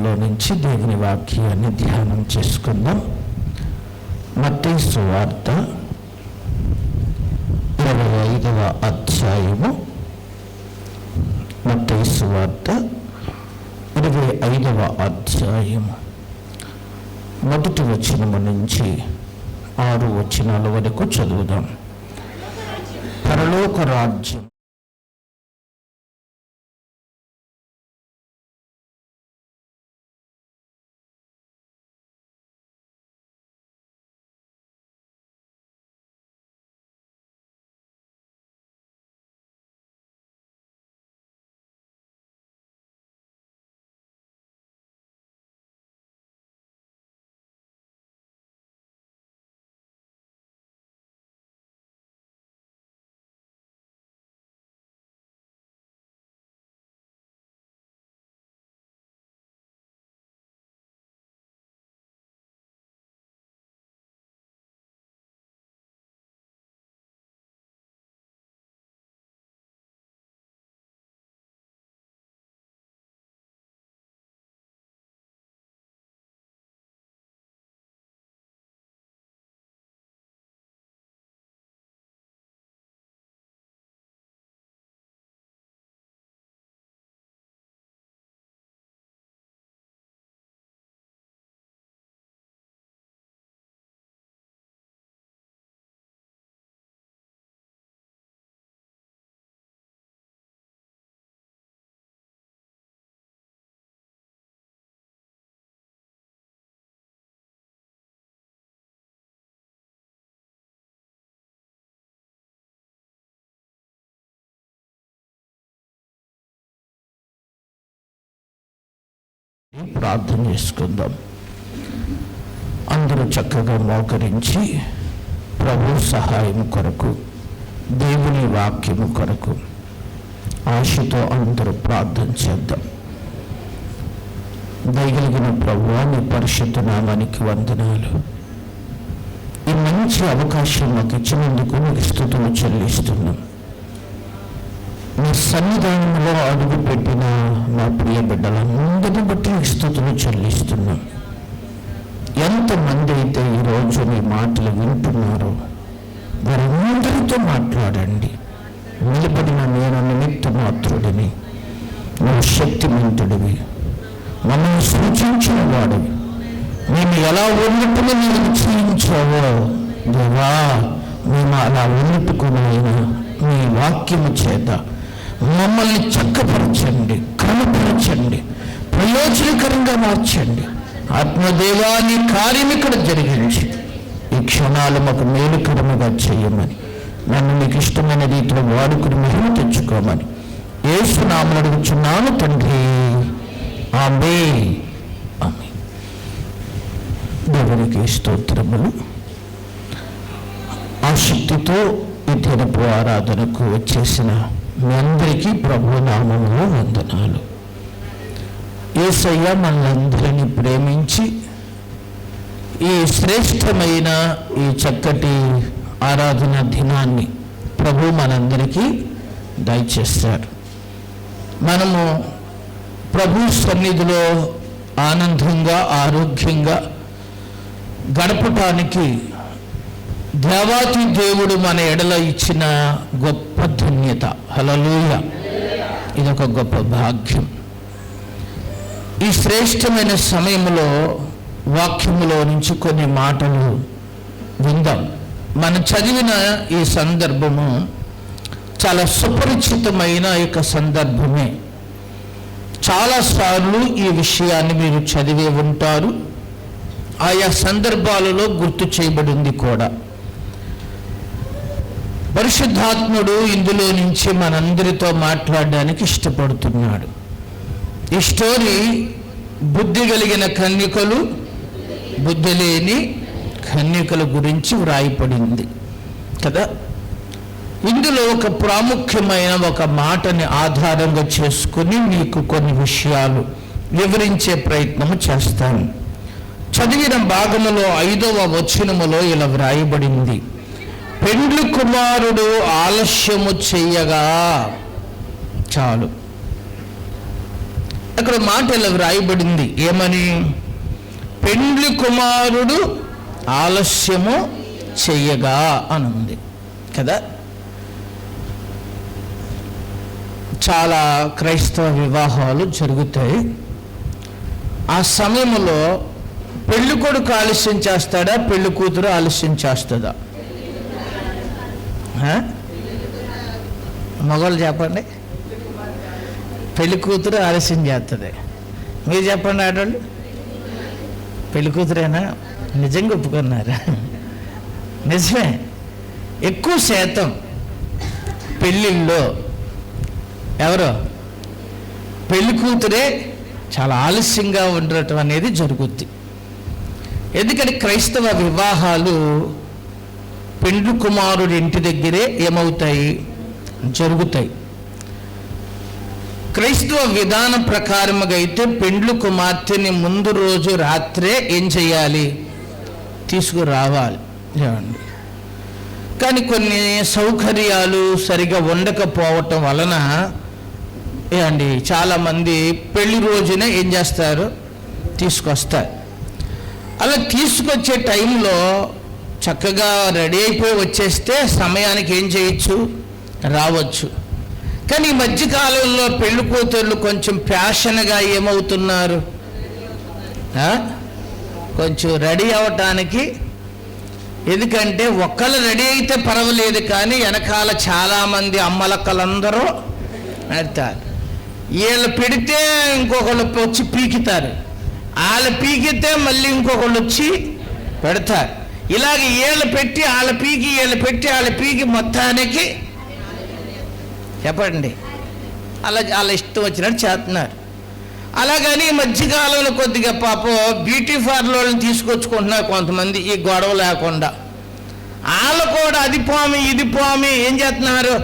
లో నుంచి దేవుని వాక్యాన్ని ధ్యానం చేసుకుందాం. మత్తయి సువార్త 25వ అధ్యాయము. మత్తయి సువార్త 25వ అధ్యాయము మొదటి వచనము నుంచి 6 వచనాల వరకు చదువుదాం. పరలోక రాజ్యం ప్రార్థన చేసుకుందాం. అందరూ చక్కగా మోకరించి ప్రభు సహాయం కొరకు, దేవుని వాక్యము కొరకు ఆశతో అందరూ ప్రార్థన చేద్దాం. దయగలిగిన ప్రభువా, నీ పరిశుద్ధ నామానికి వందనాలు. ఈ మంచి అవకాశం మాకు ఇచ్చినందుకు నీకు స్తుతులు చెల్లిస్తున్నాం. నీ సన్నిధానంలో అడుగుపెట్టిన మా ప్రియ బిడ్డలందరిని బట్టి స్తుతులు చెల్లిస్తున్నాం. ఎంతమంది అయితే ఈరోజు నీ మాటలు వింటున్నారో వారందరితో మాట్లాడండి. నిలబడిన నేను నిమిత్త మాత్రుడిని, నువ్వు శక్తిమంతుడివి, మమ్మల్ని సూచించిన వాడివి. మేము ఎలా ఉన్నట్టుగా నీవు నిశ్చయించావో దేవా, మేము అలా ఉన్నట్టుకుని నీ వాక్యము చేత మమ్మల్ని చక్కపరచండి, క్రమపరచండి, ప్రయోజనకరంగా మార్చండి. ఆత్మదేవాన్ని కార్యం ఇక్కడ జరిగించి ఈ క్షణాలు మాకు మేలుకరముగా చేయమని, నన్ను మీకు ఇష్టమైన రీతిలో వాడుకుని మహిమ తెచ్చుకోమని యేసు నామమున అడుగుచున్నాను తండ్రి, ఆమేన్. ఆమేన్. దేవునికి స్తోత్రములు. ఆసక్తితో ఈ దినపు ఆరాధనకు వచ్చేసిన మీ అందరికీ ప్రభు నామములో వందనాలు. యేసయ్య మనందరినీ ప్రేమించి ఈ శ్రేష్టమైన ఈ చక్కటి ఆరాధన దినాన్ని ప్రభు మనందరికీ దయచేస్తారు. మనము ప్రభు సన్నిధిలో ఆనందంగా, ఆరోగ్యంగా గడపటానికి దేవాతి దేవుడు మన ఎడల ఇచ్చిన గొప్ప ధన్యత. హల్లెలూయా! ఇదొక గొప్ప భాగ్యం. ఈ శ్రేష్టమైన సమయంలో వాక్యములో నుంచి కొన్ని మాటలు విందాం. మనం చదివిన ఈ సందర్భము చాలా సుపరిచితమైన ఒక సందర్భమే. చాలాసార్లు ఈ విషయాన్ని మీరు చదివే ఉంటారు. ఆయా సందర్భాలలో గుర్తు చేయబడింది కూడా. పరిశుద్ధాత్ముడు ఇందులో నుంచి మనందరితో మాట్లాడడానికి ఇష్టపడుతున్నాడు. ఈ స్టోరీ బుద్ధి కలిగిన కన్యకలు, బుద్ధి లేని కన్యకల గురించి వ్రాయబడింది కదా. ఇందులో ఒక ప్రాముఖ్యమైన ఒక మాటని ఆధారంగా చేసుకుని మీకు కొన్ని విషయాలు వివరించే ప్రయత్నము చేస్తాను. చదివిన భాగములో 5వ వచనములో ఇలా వ్రాయబడింది, పెండ్లి కుమారుడు ఆలస్యము చెయ్యగా. చాలు. అక్కడ మాట ఇలా వ్రాయబడింది, ఏమని? పెండ్లి కుమారుడు ఆలస్యము చెయ్యగా అని ఉంది కదా. చాలా క్రైస్తవ వివాహాలు జరుగుతాయి. ఆ సమయంలో పెళ్లి కొడుకు ఆలస్యం చేస్తాడా, పెళ్లి కూతురు ఆలస్యం చేస్తుందా? మగవాళ్ళు చెప్పండి. పెళ్లి కూతురు ఆలస్యం చేస్తుంది. మీరు చెప్పండి ఆడవాళ్ళు. పెళ్లి కూతురేనా? నిజంగా ఒప్పుకున్నారా? నిజమే. ఎక్కువ శాతం పెళ్ళిళ్ళలో ఎవరో పెళ్లి కూతురే చాలా ఆలస్యంగా ఉండటం అనేది జరుగుద్ది. ఎందుకంటే క్రైస్తవ వివాహాలు పెండ్లి కుమారుడి ఇంటి దగ్గరే ఏమవుతాయి? జరుగుతాయి. క్రైస్తవ విధానం ప్రకారముగా అయితే పెండ్లి కుమార్తెని ముందు రోజు రాత్రే ఏం చేయాలి? తీసుకురావాలి. కానీ కొన్ని సౌకర్యాలు సరిగా ఉండకపోవటం వలన చాలామంది పెళ్లి రోజునే ఏం చేస్తారు? తీసుకొస్తారు. అలా తీసుకొచ్చే టైంలో చక్కగా రెడీ అయిపోయి వచ్చేస్తే సమయానికి ఏం చేయొచ్చు? రావచ్చు. కానీ ఈ మధ్యకాలంలో పెళ్లి కూతుర్లు కొంచెం ఫ్యాషన్గా ఏమవుతున్నారు? కొంచెం రెడీ అవ్వటానికి. ఎందుకంటే ఒక్కళ్ళు రెడీ అయితే పర్వాలేదు, కానీ వెనకాల చాలామంది అమ్మలక్కలందరూ పెడతారు. వీళ్ళు పెడితే ఇంకొకళ్ళు వచ్చి పీకుతారు, వాళ్ళు పీకితే మళ్ళీ ఇంకొకళ్ళు వచ్చి పెడతారు. ఇలాగ వీళ్ళు పెట్టి వాళ్ళ పీకి, వీళ్ళు పెట్టి వాళ్ళ పీకి, మొత్తానికి చెప్పండి అలా ఇష్టం వచ్చినట్టు చేస్తున్నారు. అలాగని ఈ మధ్యకాలంలో కొద్దిగా పాపం బ్యూటీ పార్లర్లను తీసుకొచ్చుకుంటున్నారు కొంతమంది, ఈ గొడవ లేకుండా. వాళ్ళు కూడా అది పోమి ఇది పోమి ఏం చేస్తున్నారు?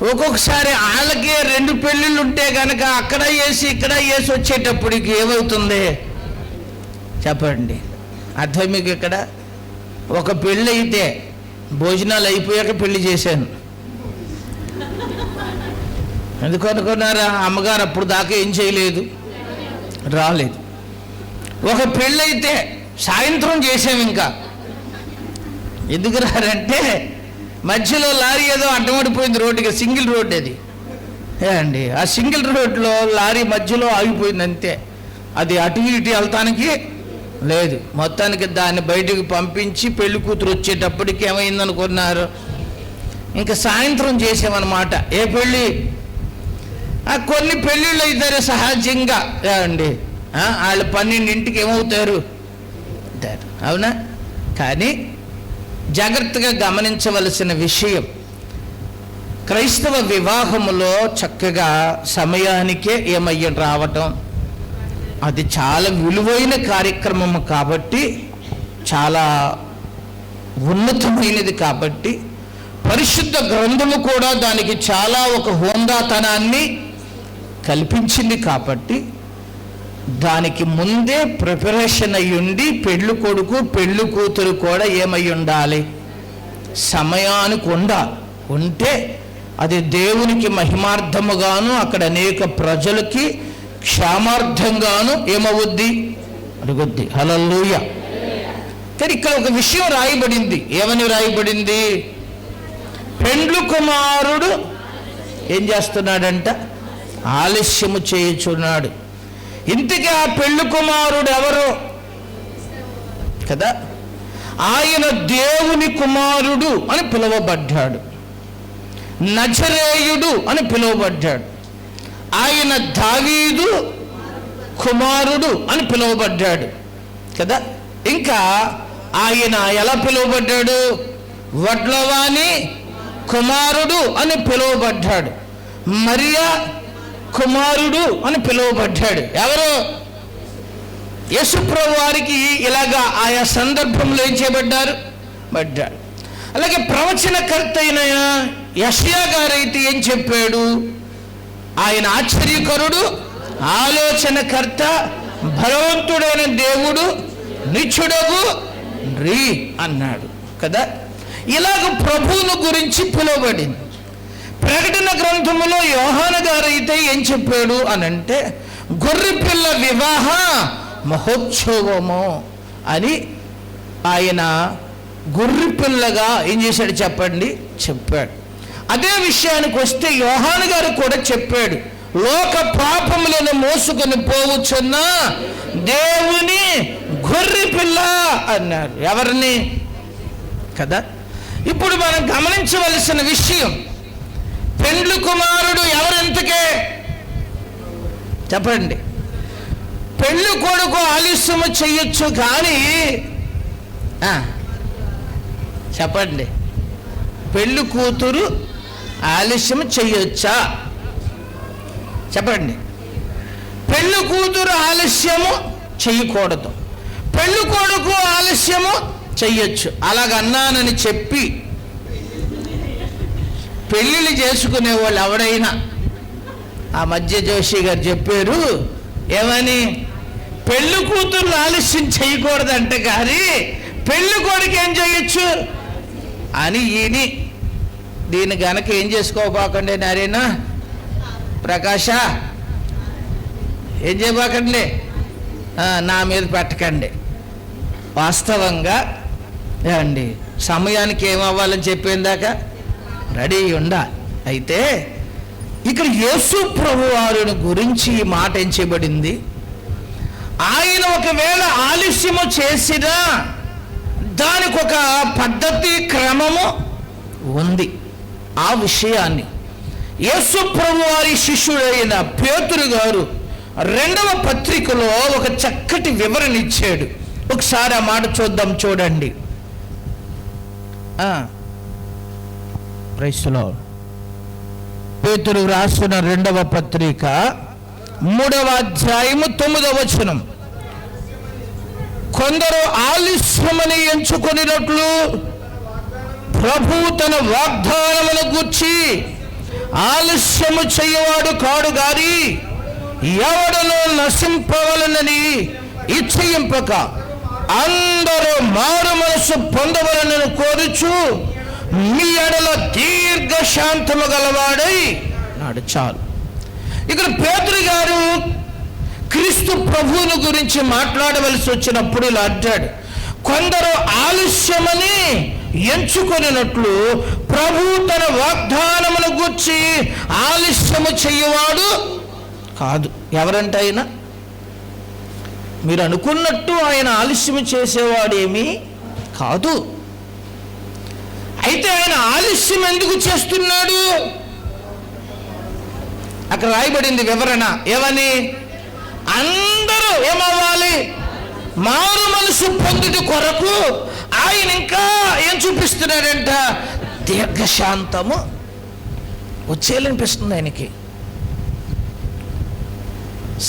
ఒక్కొక్కసారి వాళ్ళకి 2 పెళ్ళిళ్ళు ఉంటే కనుక అక్కడ వేసి ఇక్కడ వేసి వచ్చేటప్పటికి ఏమవుతుంది చెప్పండి? అర్థం మీకు? ఇక్కడ ఒక పెళ్ళి అయితే భోజనాలు అయిపోయాక పెళ్లి చేశాను. ఎందుకు అనుకున్నారా? అమ్మగారు అప్పుడు దాకా ఏం చేయలేదు, రాలేదు. ఒక పెళ్ళి అయితే సాయంత్రం చేసాము. ఇంకా ఎందుకు రారంటే మధ్యలో లారీ ఏదో అడ్డమడిపోయింది రోడ్డుకి, సింగిల్ రోడ్ అది ఆ సింగిల్ రోడ్లో లారీ మధ్యలో ఆగిపోయింది అంతే. అది అటు ఇటు వెళ్తానికి లేదు. మొత్తానికి దాన్ని బయటకు పంపించి పెళ్లి కూతురు వచ్చేటప్పటికి ఏమైందనుకున్నారు? ఇంకా సాయంత్రం చేసామన్నమాట. ఏ పెళ్ళి? కొన్ని పెళ్ళిళ్ళు అవుతారు సహజంగా వాళ్ళు 12ంటికి ఏమవుతారు? అవునా? కానీ జాగ్రత్తగా గమనించవలసిన విషయం, క్రైస్తవ వివాహములో చక్కగా సమయానికే ఏమయ్య రావటం అది చాలా విలువైన కార్యక్రమము కాబట్టి, చాలా ఉన్నతమైనది కాబట్టి, పరిశుద్ధ గ్రంథము కూడా దానికి చాలా ఒక హోందాతనాన్ని కల్పించింది కాబట్టి, దానికి ముందే ప్రిపరేషన్ అయ్యుండి పెళ్ళి కొడుకు పెళ్ళి కూతురు కూడా ఏమై ఉండాలి? సమయానికి ఉంటే అది దేవునికి మహిమార్థముగాను అక్కడ అనేక ప్రజలకి క్షేమార్థంగాను ఏమవుద్ది? అడుగుద్ది. హల్లెలూయా. కానీ ఇక్కడ ఒక విషయం రాయబడింది. ఏమని రాయబడింది? పెండ్లి కుమారుడు ఏం చేస్తున్నాడంట? ఆలస్యము చేయుచున్నాడు. ఇంతకీ ఆ పెళ్లి కుమారుడు ఎవరు కదా? ఆయన దేవుని కుమారుడు అని పిలువబడ్డాడు, నజరేయుడు అని పిలువబడ్డాడు. ఆయన దావీదు కుమారుడు అని పిలువబడ్డాడు కదా. ఇంకా ఆయన ఎలా పిలువబడ్డాడు? వడ్లవాని కుమారుడు అని పిలువబడ్డాడు, మరియా కుమారుడు అని పిలువబడ్డాడు. ఎవరు? యేసుప్రభు వారికి ఇలాగా ఆయా సందర్భంలో ఏం చేయబడ్డారు? పడ్డాడు. అలాగే ప్రవచనకర్త అయిన యెషయా గారైతే ఏం చెప్పాడు? ఆయన ఆశ్చర్యకరుడు, ఆలోచనకర్త, బలవంతుడైన దేవుడు, నిత్యుడగు రీ అన్నాడు కదా. ఇలాగ ప్రభువును గురించి పిలువబడింది. ప్రకటన గ్రంథములో యోహాను గారు అయితే ఏం చెప్పాడు అని అంటే, గొర్రెపిల్ల వివాహ మహోత్సవము అని ఆయన గొర్రెపిల్లగా ఏం చేశాడు చెప్పండి, చెప్పాడు. అదే విషయానికి వస్తే యోహాను గారు కూడా చెప్పాడు, లోక పాపములను మోసుకొని పోవచ్చున్న దేవుని గొర్రెపిల్ల అన్నారు. ఎవరిని కదా? ఇప్పుడు మనం గమనించవలసిన విషయం, పెండ్లి కుమారుడు ఎవరెంతకే చెప్పండి. పెళ్లి కొడుకు ఆలస్యము చెయ్యొచ్చు కానీ చెప్పండి, పెళ్లి కూతురు ఆలస్యం చెయ్యొచ్చా చెప్పండి. పెళ్లి కూతురు ఆలస్యము చెయ్యకూడదు, పెళ్లి కొడుకు ఆలస్యము చెయ్యొచ్చు. అలాగన్నానని చెప్పి పెళ్ళిళ్ళు చేసుకునే వాళ్ళు ఎవడైనా, ఆ మధ్య జోషి గారు చెప్పారు ఏమని, పెళ్లి కూతురు ఆలస్యం చేయకూడదంటే కానీ పెళ్లి కొడుకు ఏం చేయొచ్చు అని ఈని దీన్ని గనక ఏం చేసుకోబాకండి. నారేనా ప్రకాశ ఏం చేయబాకండి, నా మీద పెట్టకండి. వాస్తవంగా అండి సమయానికి ఏమవ్వాలని చెప్పిందాక రెడీ ఉండాలి. అయితే ఇక్కడ యేసు ప్రభు వారిని గురించి ఈ మాట ఏం చేయబడింది, ఆయన ఒకవేళ ఆలస్యము చేసినా దానికి ఒక పద్ధతి క్రమము ఉంది. ఆ విషయాన్ని యేసు ప్రభు వారి శిష్యుడైన పేతురు గారు 2వ పత్రికలో ఒక చక్కటి వివరణ ఇచ్చాడు. ఒకసారి ఆ మాట చూద్దాం, చూడండి. క్రైస్తులో పేతురు రాసిన 2వ పత్రిక 3వ అధ్యాయము 9వ వచనం, కొందరు ఆలస్యమని ఎంచుకొనినట్లు ప్రభువు తన వాగ్దానమును గూర్చి ఆలస్యము చేయవాడు కాడు గాని ఎవడను నశింపవలనని ఇచ్చయింపక అందరూ మారు మనసు పొందవలనని కోరుచు మీ ఎడల దీర్ఘశాంతము గలవాడై నాడు. చాలు. ఇక్కడ పేతురు గారు క్రీస్తు ప్రభువుని గురించి మాట్లాడవలసి వచ్చినప్పుడు ఇలా అంటాడు, కొందరు ఆలస్యమని ఎంచుకొనినట్లు ప్రభు తన వాగ్దానమును గూర్చి ఆలస్యము చెయ్యవాడు కాదు. ఎవరంటే ఆయన, మీరు అనుకున్నట్టు ఆయన ఆలస్యము చేసేవాడేమీ కాదు. అయితే ఆయన ఆలస్యం ఎందుకు చేస్తున్నాడు? అక్కడ రాయబడింది వివరణ ఏమని, అందరూ ఏమవ్వాలి, మారు మనసు పొందుట కొరకు ఆయన ఇంకా ఏం చూపిస్తున్నాడంట, దీర్ఘశాంతము వచ్చేయాలనిపిస్తుంది ఆయనకి.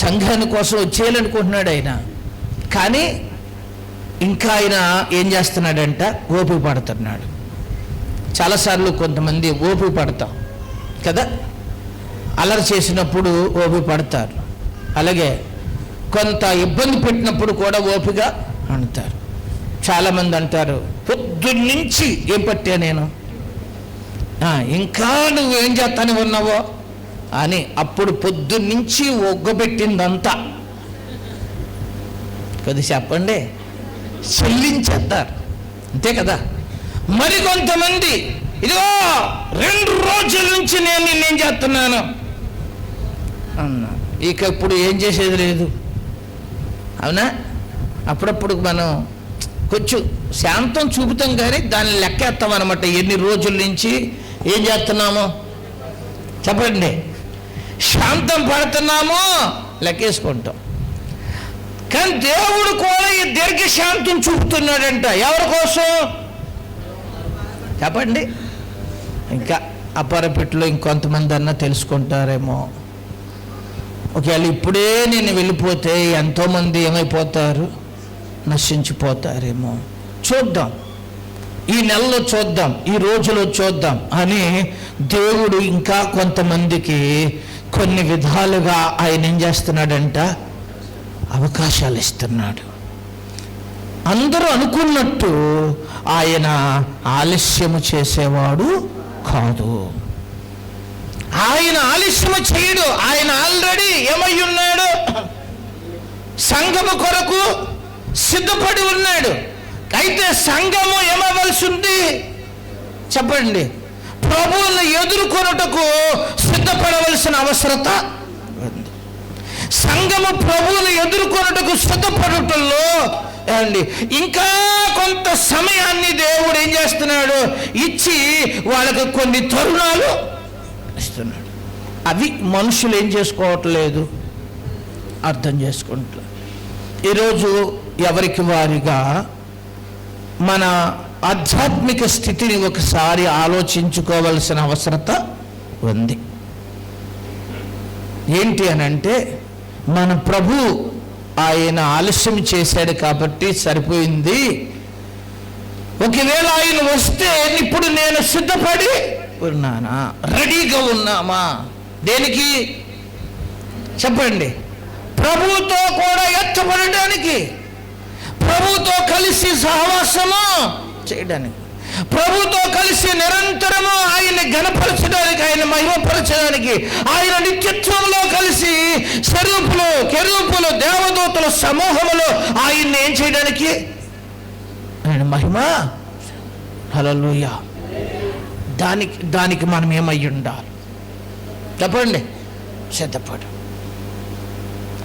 సంఘాని కోసం వచ్చేయాలనుకుంటున్నాడు ఆయన, కానీ ఇంకా ఆయన ఏం చేస్తున్నాడంట, ఓపిక పడుతున్నాడు. చాలాసార్లు కొంతమంది ఓపిక పడతాం కదా, అల్లరి చేసినప్పుడు ఓపిక పడతారు, అలాగే కొంత ఇబ్బంది పెట్టినప్పుడు కూడా ఓపిక అంటారు. చాలామంది అంటారు, పొద్దున్నుంచి ఏం పట్టా నేను, ఇంకా నువ్వు ఏం చేస్తానే ఉన్నావో అని. అప్పుడు పొద్దున్నుంచి ఒగ్గబెట్టిందంతా కొద్ది చెప్పండి చెల్లించేస్తారు, అంతే కదా. మరి కొంతమంది ఇదిగో 2 రోజుల నుంచి నేను నిన్నేం చేస్తున్నాను అన్నా, ఇక ఇప్పుడు ఏం చేసేది లేదు. అవునా? అప్పుడప్పుడు మనం కొంచెం శాంతం చూపుతాం కానీ దాన్ని లెక్కేస్తాం అనమాట. ఎన్ని రోజుల నుంచి ఏం చేస్తున్నామో చెప్పండి, శాంతం పడుతున్నామో లెక్కేసుకుంటాం. కానీ దేవుడు కూడా ఈ దీర్ఘశాంతం చూపుతున్నాడంట. ఎవరి కోసం చెప్పండి? ఇంకా అపరపెట్టులో ఇంకొంతమంది అన్నా తెలుసుకుంటారేమో. ఒకవేళ ఇప్పుడే నేను వెళ్ళిపోతే ఎంతోమంది ఏమైపోతారు, నశించిపోతారేమో. చూద్దాం, ఈ నెలలో చూద్దాం, ఈ రోజులో చూద్దాం అని దేవుడు ఇంకా కొంతమందికి కొన్ని విధాలుగా ఆయన ఏం చేస్తున్నాడంట, అవకాశాలు ఇస్తున్నాడు. అందరూ అనుకున్నట్టు ఆయన ఆలస్యము చేసేవాడు కాదు. ఆయన ఆలస్యం చేయడు. ఆయన ఆల్రెడీ ఏమై ఉన్నాడు? సంఘము కొరకు సిద్ధపడి ఉన్నాడు. అయితే సంఘము ఏమవలసి ఉంది చెప్పండి? ప్రభువుని ఎదుర్కొనుటకు సిద్ధపడవలసిన అవసరత ఉంది. సంఘము ప్రభువుని ఎదుర్కొనుటకు సిద్ధపడటంలో అండి ఇంకా కొంత సమయాన్ని దేవుడు ఏం చేస్తున్నాడు? ఇచ్చి వాళ్ళకు కొన్ని తరుణాలు ఇస్తున్నాడు. అవి మనుషులు ఏం చేసుకోవట్లేదు, అర్థం చేసుకుంటారు. ఈరోజు ఎవరికి వారిగా మన ఆధ్యాత్మిక స్థితిని ఒకసారి ఆలోచించుకోవలసిన అవసరత ఉంది. ఏంటి అని అంటే, మన ప్రభు ఆయన ఆలస్యం చేశాడు కాబట్టి సరిపోయింది. ఒకవేళ ఆయన వస్తే ఇప్పుడు నేను సిద్ధపడి ఉన్నానా, రెడీగా ఉన్నామా? దేనికి చెప్పండి? ప్రభువుతో కూడా ఎత్తబడడానికి, ప్రభువుతో కలిసి సహవాసము చేయడానికి, ప్రభుతో కలిసి నిరంతరము ఆయన్ని ఘనపరచడానికి, ఆయన మహిమపరచడానికి, ఆయన నిత్యత్వంలో కలిసి స్వరూపులు, కెరూపులు, దేవదూతల సమూహములో ఆయన్ని ఏం చేయడానికి? ఆయన మహిమ. హల్లెలూయా. దానికి మనం ఏమై ఉండాలి చెప్పండి? సిద్ధపడు.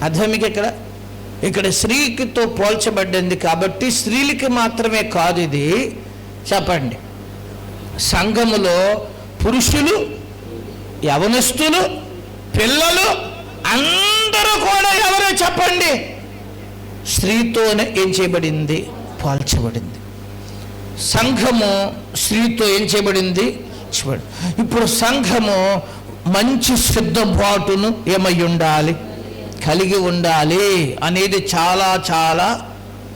అర్థం మీకు ఇక్కడ స్త్రీకితో పోల్చబడింది కాబట్టి స్త్రీలకి మాత్రమే కాదు ఇది. చెప్పండి, సంఘములో పురుషులు, యవనస్తులు, పిల్లలు అందరూ కూడా ఎవరో చెప్పండి? స్త్రీతోనే ఏం చేయబడింది? పోల్చబడింది. సంఘము స్త్రీతో ఏం చేయబడింది? ఇప్పుడు సంఘము మంచి సిద్ధపాటును ఏమై ఉండాలి? కలిగి ఉండాలి అనేది చాలా చాలా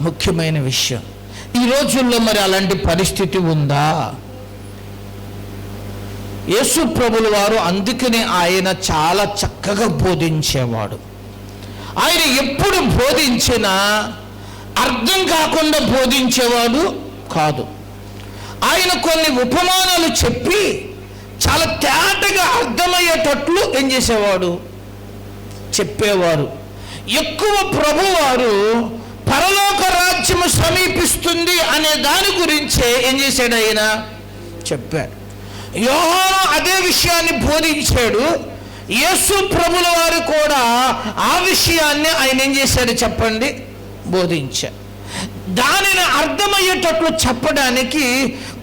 ముఖ్యమైన విషయం. ఈ రోజుల్లో మరి అలాంటి పరిస్థితి ఉందా? యేసు ప్రభుల వారు అందుకనే ఆయన చాలా చక్కగా బోధించేవాడు. ఆయన ఎప్పుడు బోధించినా అర్థం కాకుండా బోధించేవాడు కాదు. ఆయన కొన్ని ఉపమానాలు చెప్పి చాలా తేటగా అర్థమయ్యేటట్లు ఏం చేసేవాడు? చెప్పేవారు. ఎక్కువ ప్రభువారు పరలోక రాజ్యము సమీపిస్తుంది అనే దాని గురించే ఏం చేశాడు? ఆయన చెప్పాడు. యోహాను అదే విషయాన్ని బోధించాడు. యేసు ప్రభుల వారు కూడా ఆ విషయాన్ని ఆయన ఏం చేశాడు చెప్పండి? బోధించాడు. దానిని అర్థమయ్యేటట్లు చెప్పడానికి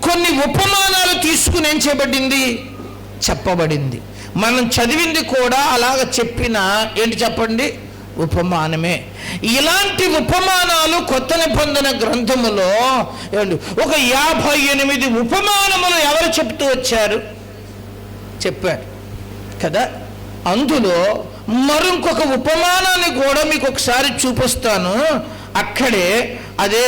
కొన్ని ఉపమానాలు తీసుకుని ఏం చేయబడింది? చెప్పబడింది. మనం చదివింది కూడా అలాగ చెప్పిన ఏంటి చెప్పండి? ఉపమానమే. ఇలాంటి ఉపమానాలు కొత్త నిబంధన గ్రంథములో ఒక 58 ఉపమానములు ఎవరు చెప్తూ వచ్చారు? చెప్పారు కదా. అందులో మరొక ఉపమానాన్ని కూడా మీకు ఒకసారి చూపిస్తాను. అక్కడే అదే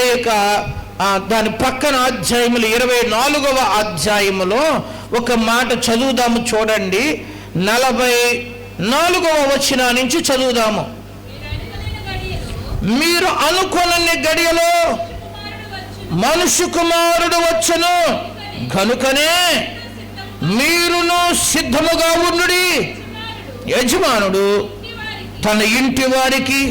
దాని పక్కన అధ్యాయములు 24వ అధ్యాయములో ఒక మాట చదువుదాము. చూడండి, 44వ వచనం నుంచి చదువుదాము. మీరు అనుకోని గడియలో మనుష్య కుమారుడు వచ్చును, కనుకనే మీరును సిద్ధముగా ఉండుడి. యజమానుడు తన ఇంటి వారికి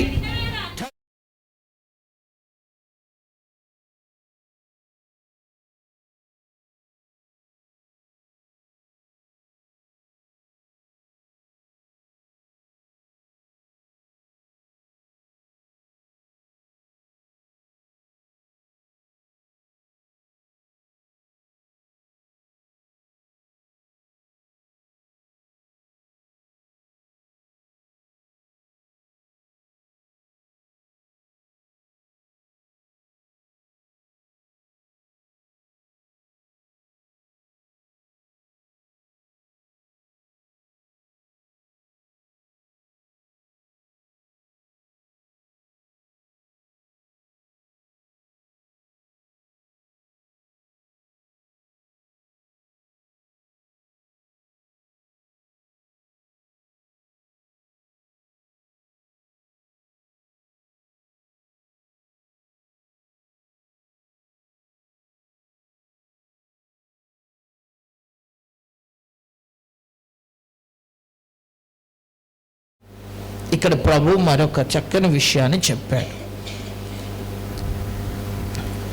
ఇక్కడ ప్రభు మరొక చక్కని విషయాన్ని చెప్పాడు.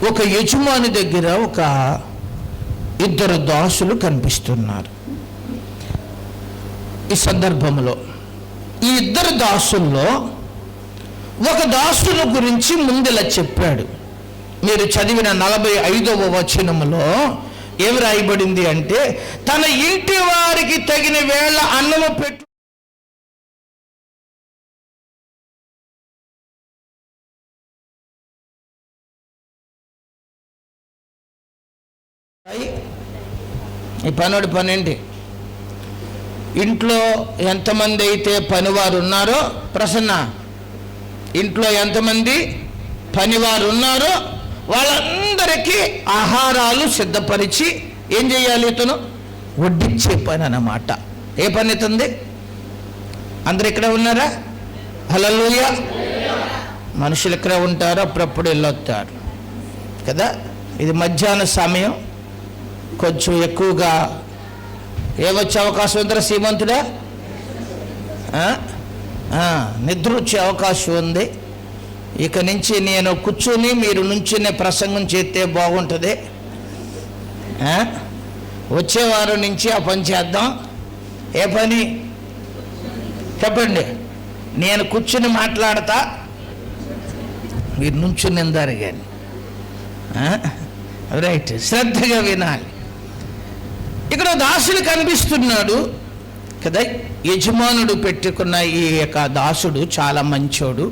ఒక యజమాని దగ్గర ఒక ఇద్దరు దాసులు కనిపిస్తున్నారు. ఈ సందర్భంలో ఈ ఇద్దరు దాసుల్లో ఒక దాసుని గురించి ముందులా చెప్పాడు. మీరు చదివిన 45వ వచనములో ఏమి రాయబడింది అంటే, తన ఇంటి వారికి తగిన వేళ అన్నము పెట్టు ఈ పనుడి పనేంటి? ఇంట్లో ఎంతమంది అయితే పనివారు ఉన్నారో, ప్రసన్న, ఇంట్లో ఎంతమంది పనివారు ఉన్నారో వాళ్ళందరికీ ఆహారాలు సిద్ధపరిచి ఏం చేయాలి? ఇతను వడ్డించే పని అన్నమాట. ఏ పని అవుతుంది? అందరు ఇక్కడ ఉన్నారా? హల్లెలూయా. మనుషులు ఇక్కడ ఉంటారు, అప్పుడప్పుడు వెళ్ళొస్తారు కదా. ఇది మధ్యాహ్న సమయం, కొంచెం ఎక్కువగా ఏమొచ్చే అవకాశం ఉందిరా శ్రీమంతుడా? నిద్ర వచ్చే అవకాశం ఉంది. ఇక నుంచి నేను కూర్చుని మీరు నుంచునే ప్రసంగం చేస్తే బాగుంటుంది. వచ్చే వారం నుంచి ఆ పని చేద్దాం. ఏ పని చెప్పండి? నేను కూర్చుని మాట్లాడతా, మీరు నుంచుని ఎందారు కానీ. రైట్, శ్రద్ధగా వినాలి. ఇక్కడ దాసుడు కనిపిస్తున్నాడు కదా. యజమానుడు పెట్టుకున్న ఈ యొక్క దాసుడు చాలా మంచోడు.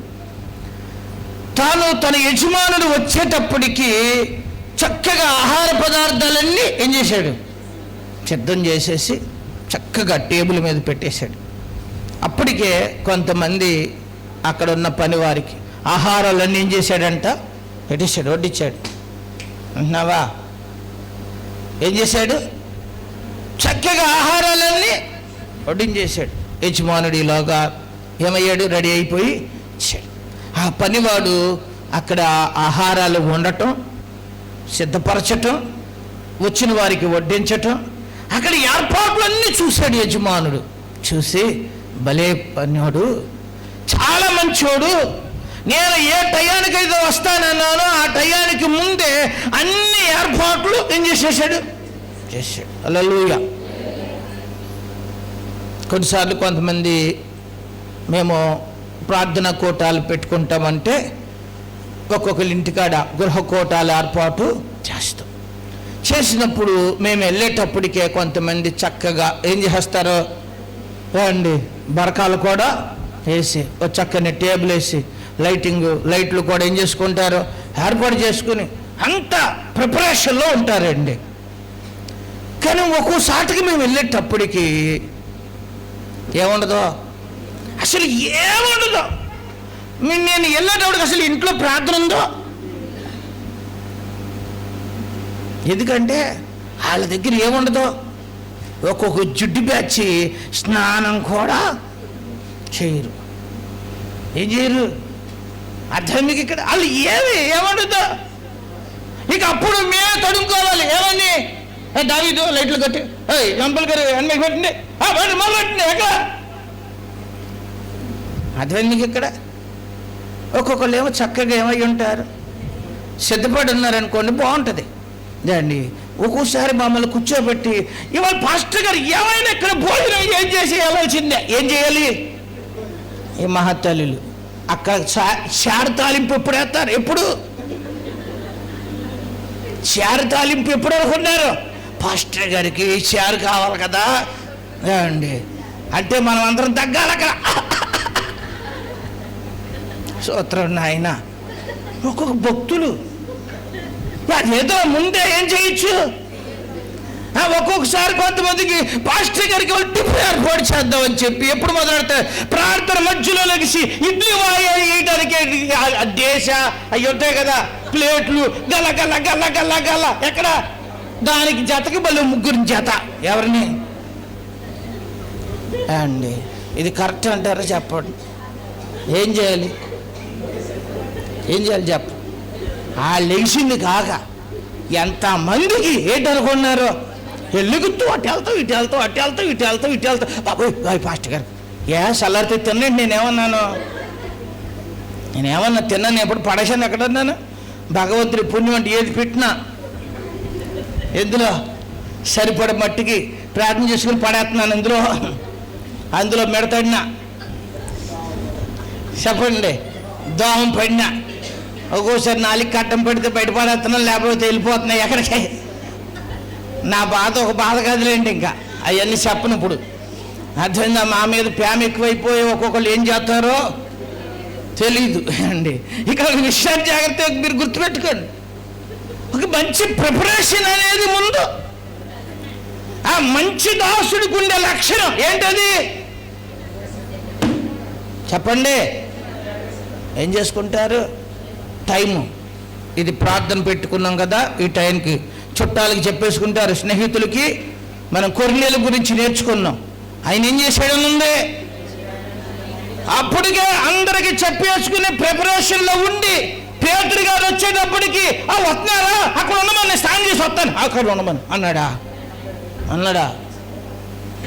తాను తన యజమానుడు వచ్చేటప్పటికి చక్కగా ఆహార పదార్థాలన్నీ ఏం చేశాడు? సిద్ధం చేసేసి చక్కగా టేబుల్ మీద పెట్టేశాడు. అప్పటికే కొంతమంది అక్కడ ఉన్న పని వారికి ఆహారాలన్నీ ఏం చేశాడంట? పెట్టేశాడు, వడ్డించాడు. అంటున్నావా? ఏం చేశాడు? చక్కగా ఆహారాలన్నీ వడ్డించేశాడు. యజమానుడు ఈలోగా ఏమయ్యాడు? రెడీ అయిపోయి ఇచ్చాడు. ఆ పనివాడు అక్కడ ఆహారాలు వండటం, సిద్ధపరచటం, వచ్చిన వారికి వడ్డించటం, అక్కడ ఏర్పాట్లన్నీ చూశాడు యజమానుడు. చూసి భలే పనివాడు, చాలా మంచోడు, నేను ఏ టయానికైతే వస్తానన్నానో ఆ టయానికి ముందే అన్ని ఏర్పాట్లు ఏం చేసేసాడు? చేశాడు. హల్లెలూయా. కొన్నిసార్లు కొంతమంది మేము ప్రార్థనా కూటాలు పెట్టుకుంటామంటే ఒక్కొక్కరి ఇంటికాడ గృహ కూటాలు ఏర్పాటు చేస్తాం. చేసినప్పుడు మేము వెళ్ళేటప్పటికే కొంతమంది చక్కగా ఏం చేస్తారో అండి, బరకాలు కూడా వేసి ఒక చక్కని టేబుల్ వేసి లైట్లు కూడా ఏం చేసుకుంటారో ఏర్పాటు చేసుకుని అంత ప్రిపరేషన్లో ఉంటారండి. కానీ ఒక్కోసాటికి మేము వెళ్ళేటప్పటికి ఏముండదో, అసలు ఏముండదో. నేను వెళ్ళేటప్పటికి అసలు ఇంట్లో ప్రార్థన ఉందో. ఎందుకంటే వాళ్ళ దగ్గర ఏముండదో. ఒక్కొక్క జుడ్డు బ్యాచి స్నానం కూడా చేయరు. ఏం చేయరు? అర్థం మీకు ఇక్కడ వాళ్ళు ఏముండదో. ఇక అప్పుడు మేమే తడుముకోవాలి. ఏమని? దావీదు లైట్లు కట్టి, లంపలు గారు అన్నకి పెట్టండి, మొదలెట్టండి. ఎక్కడ అర్థం మీకు ఇక్కడ? ఒక్కొక్కళ్ళు ఏమో చక్కగా ఏమై ఉంటారు, సిద్ధపడి ఉన్నారనుకోండి, బాగుంటుంది అండి. ఒక్కోసారి మమ్మల్ని కూర్చోబెట్టి, ఇవాళ పాస్టర్ గారు ఏమైనా ఇక్కడ భోజనం ఏం చేసి వెళ్ళాల్సిందే. ఏం చేయాలి? ఈ మహత్తల్లులు అక్కడ చారు తాలింపు ఎప్పుడు వేస్తారు? ఎప్పుడు చారు తాలింపు ఎప్పుడు అనుకున్నారు? పాస్టర్ గారికి చారు కావాలి కదా అండి అంటే మనం అందరం తగ్గాలి అక్కడ. సూత్రం నాయన. ఒక్కొక్క భక్తులు ఏదో ముందే ఏం చేయొచ్చు. ఒక్కొక్కసారి కొంతమందికి పాస్టర్ గారికి టిఫిన్ ఏర్పాటు చేద్దామని చెప్పి ఎప్పుడు మొదలెడతారు? ప్రార్థన మధ్యలో లెగిసి ఇడ్లీ వేయడానికి దేశ అవి ఉంటాయి కదా, ప్లేట్లు గల్ల గల్ల గల్ల గల్ల గల్ల. ఎక్కడ? దానికి జతకి మళ్ళీ ముగ్గురిని జత. ఎవరిని అండి? ఇది కరెక్ట్ అంటారా? చెప్పండి. ఏం చేయాలి? ఏం చేయాలి చెప్ప? ఆ లెగిసింది కాక ఎంతమందికి ఏంటనుకున్నారో, ఎల్లుగుతూ అటు వెళ్తావు, ఇటు వెళ్తావు, అటు వెళ్తావు, ఇటు వెళ్తావు, ఇటు వెళ్తావు. బాబోయ్ పాస్టర్ గారు సలారితే తినండి. నేనేమన్నా తిన్నాను? ఎప్పుడు పడేసాను ఎక్కడన్నాను? భగవంతుడి పుణ్యం అంటే ఏది పెట్టినా ఎందులో సరిపడ మట్టికి ప్రార్థన చేసుకుని పడేస్తున్నాను. అందులో మెడతడినా చెప్పండి, దోమం పడినా, ఒక్కోసారి నాలుగు కట్టం పెడితే బయట పడేస్తున్నాను, లేకపోతే వెళ్ళిపోతున్నాయి ఎక్కడికి. నా బాధ ఒక బాధ కాదులేండి, ఇంకా అవన్నీ చెప్పను ఇప్పుడు. అర్థమైందా? మా మీద ప్రేమ ఎక్కువైపోయి ఒక్కొక్కళ్ళు ఏం చేస్తారో తెలీదు అండి. ఇక విషయాన్ని జాగ్రత్తగా మీరు గుర్తుపెట్టుకోండి. ఒక మంచి ప్రిపరేషన్ అనేది ముందు. ఆ మంచి దాసుడికి ఉండే లక్షణం ఏంటది చెప్పండి? ఏం చేసుకుంటారు? టైము. ఇది ప్రార్థన పెట్టుకున్నాం కదా, ఈ టైంకి చుట్టాలకి చెప్పేసుకుంటారు, స్నేహితులకి. మనం కొర్నేలు గురించి నేర్చుకున్నాం. ఆయన ఏం చేసాడని ఉంది, అప్పటికే అందరికి చెప్పేసుకుని ప్రిపరేషన్లో ఉండి పేతురు గారు వచ్చేటప్పటికి వస్తున్నారా, అక్కడ ఉండమని స్నానం చేసి వస్తాను, అక్కడ ఉండమని అన్నాడా?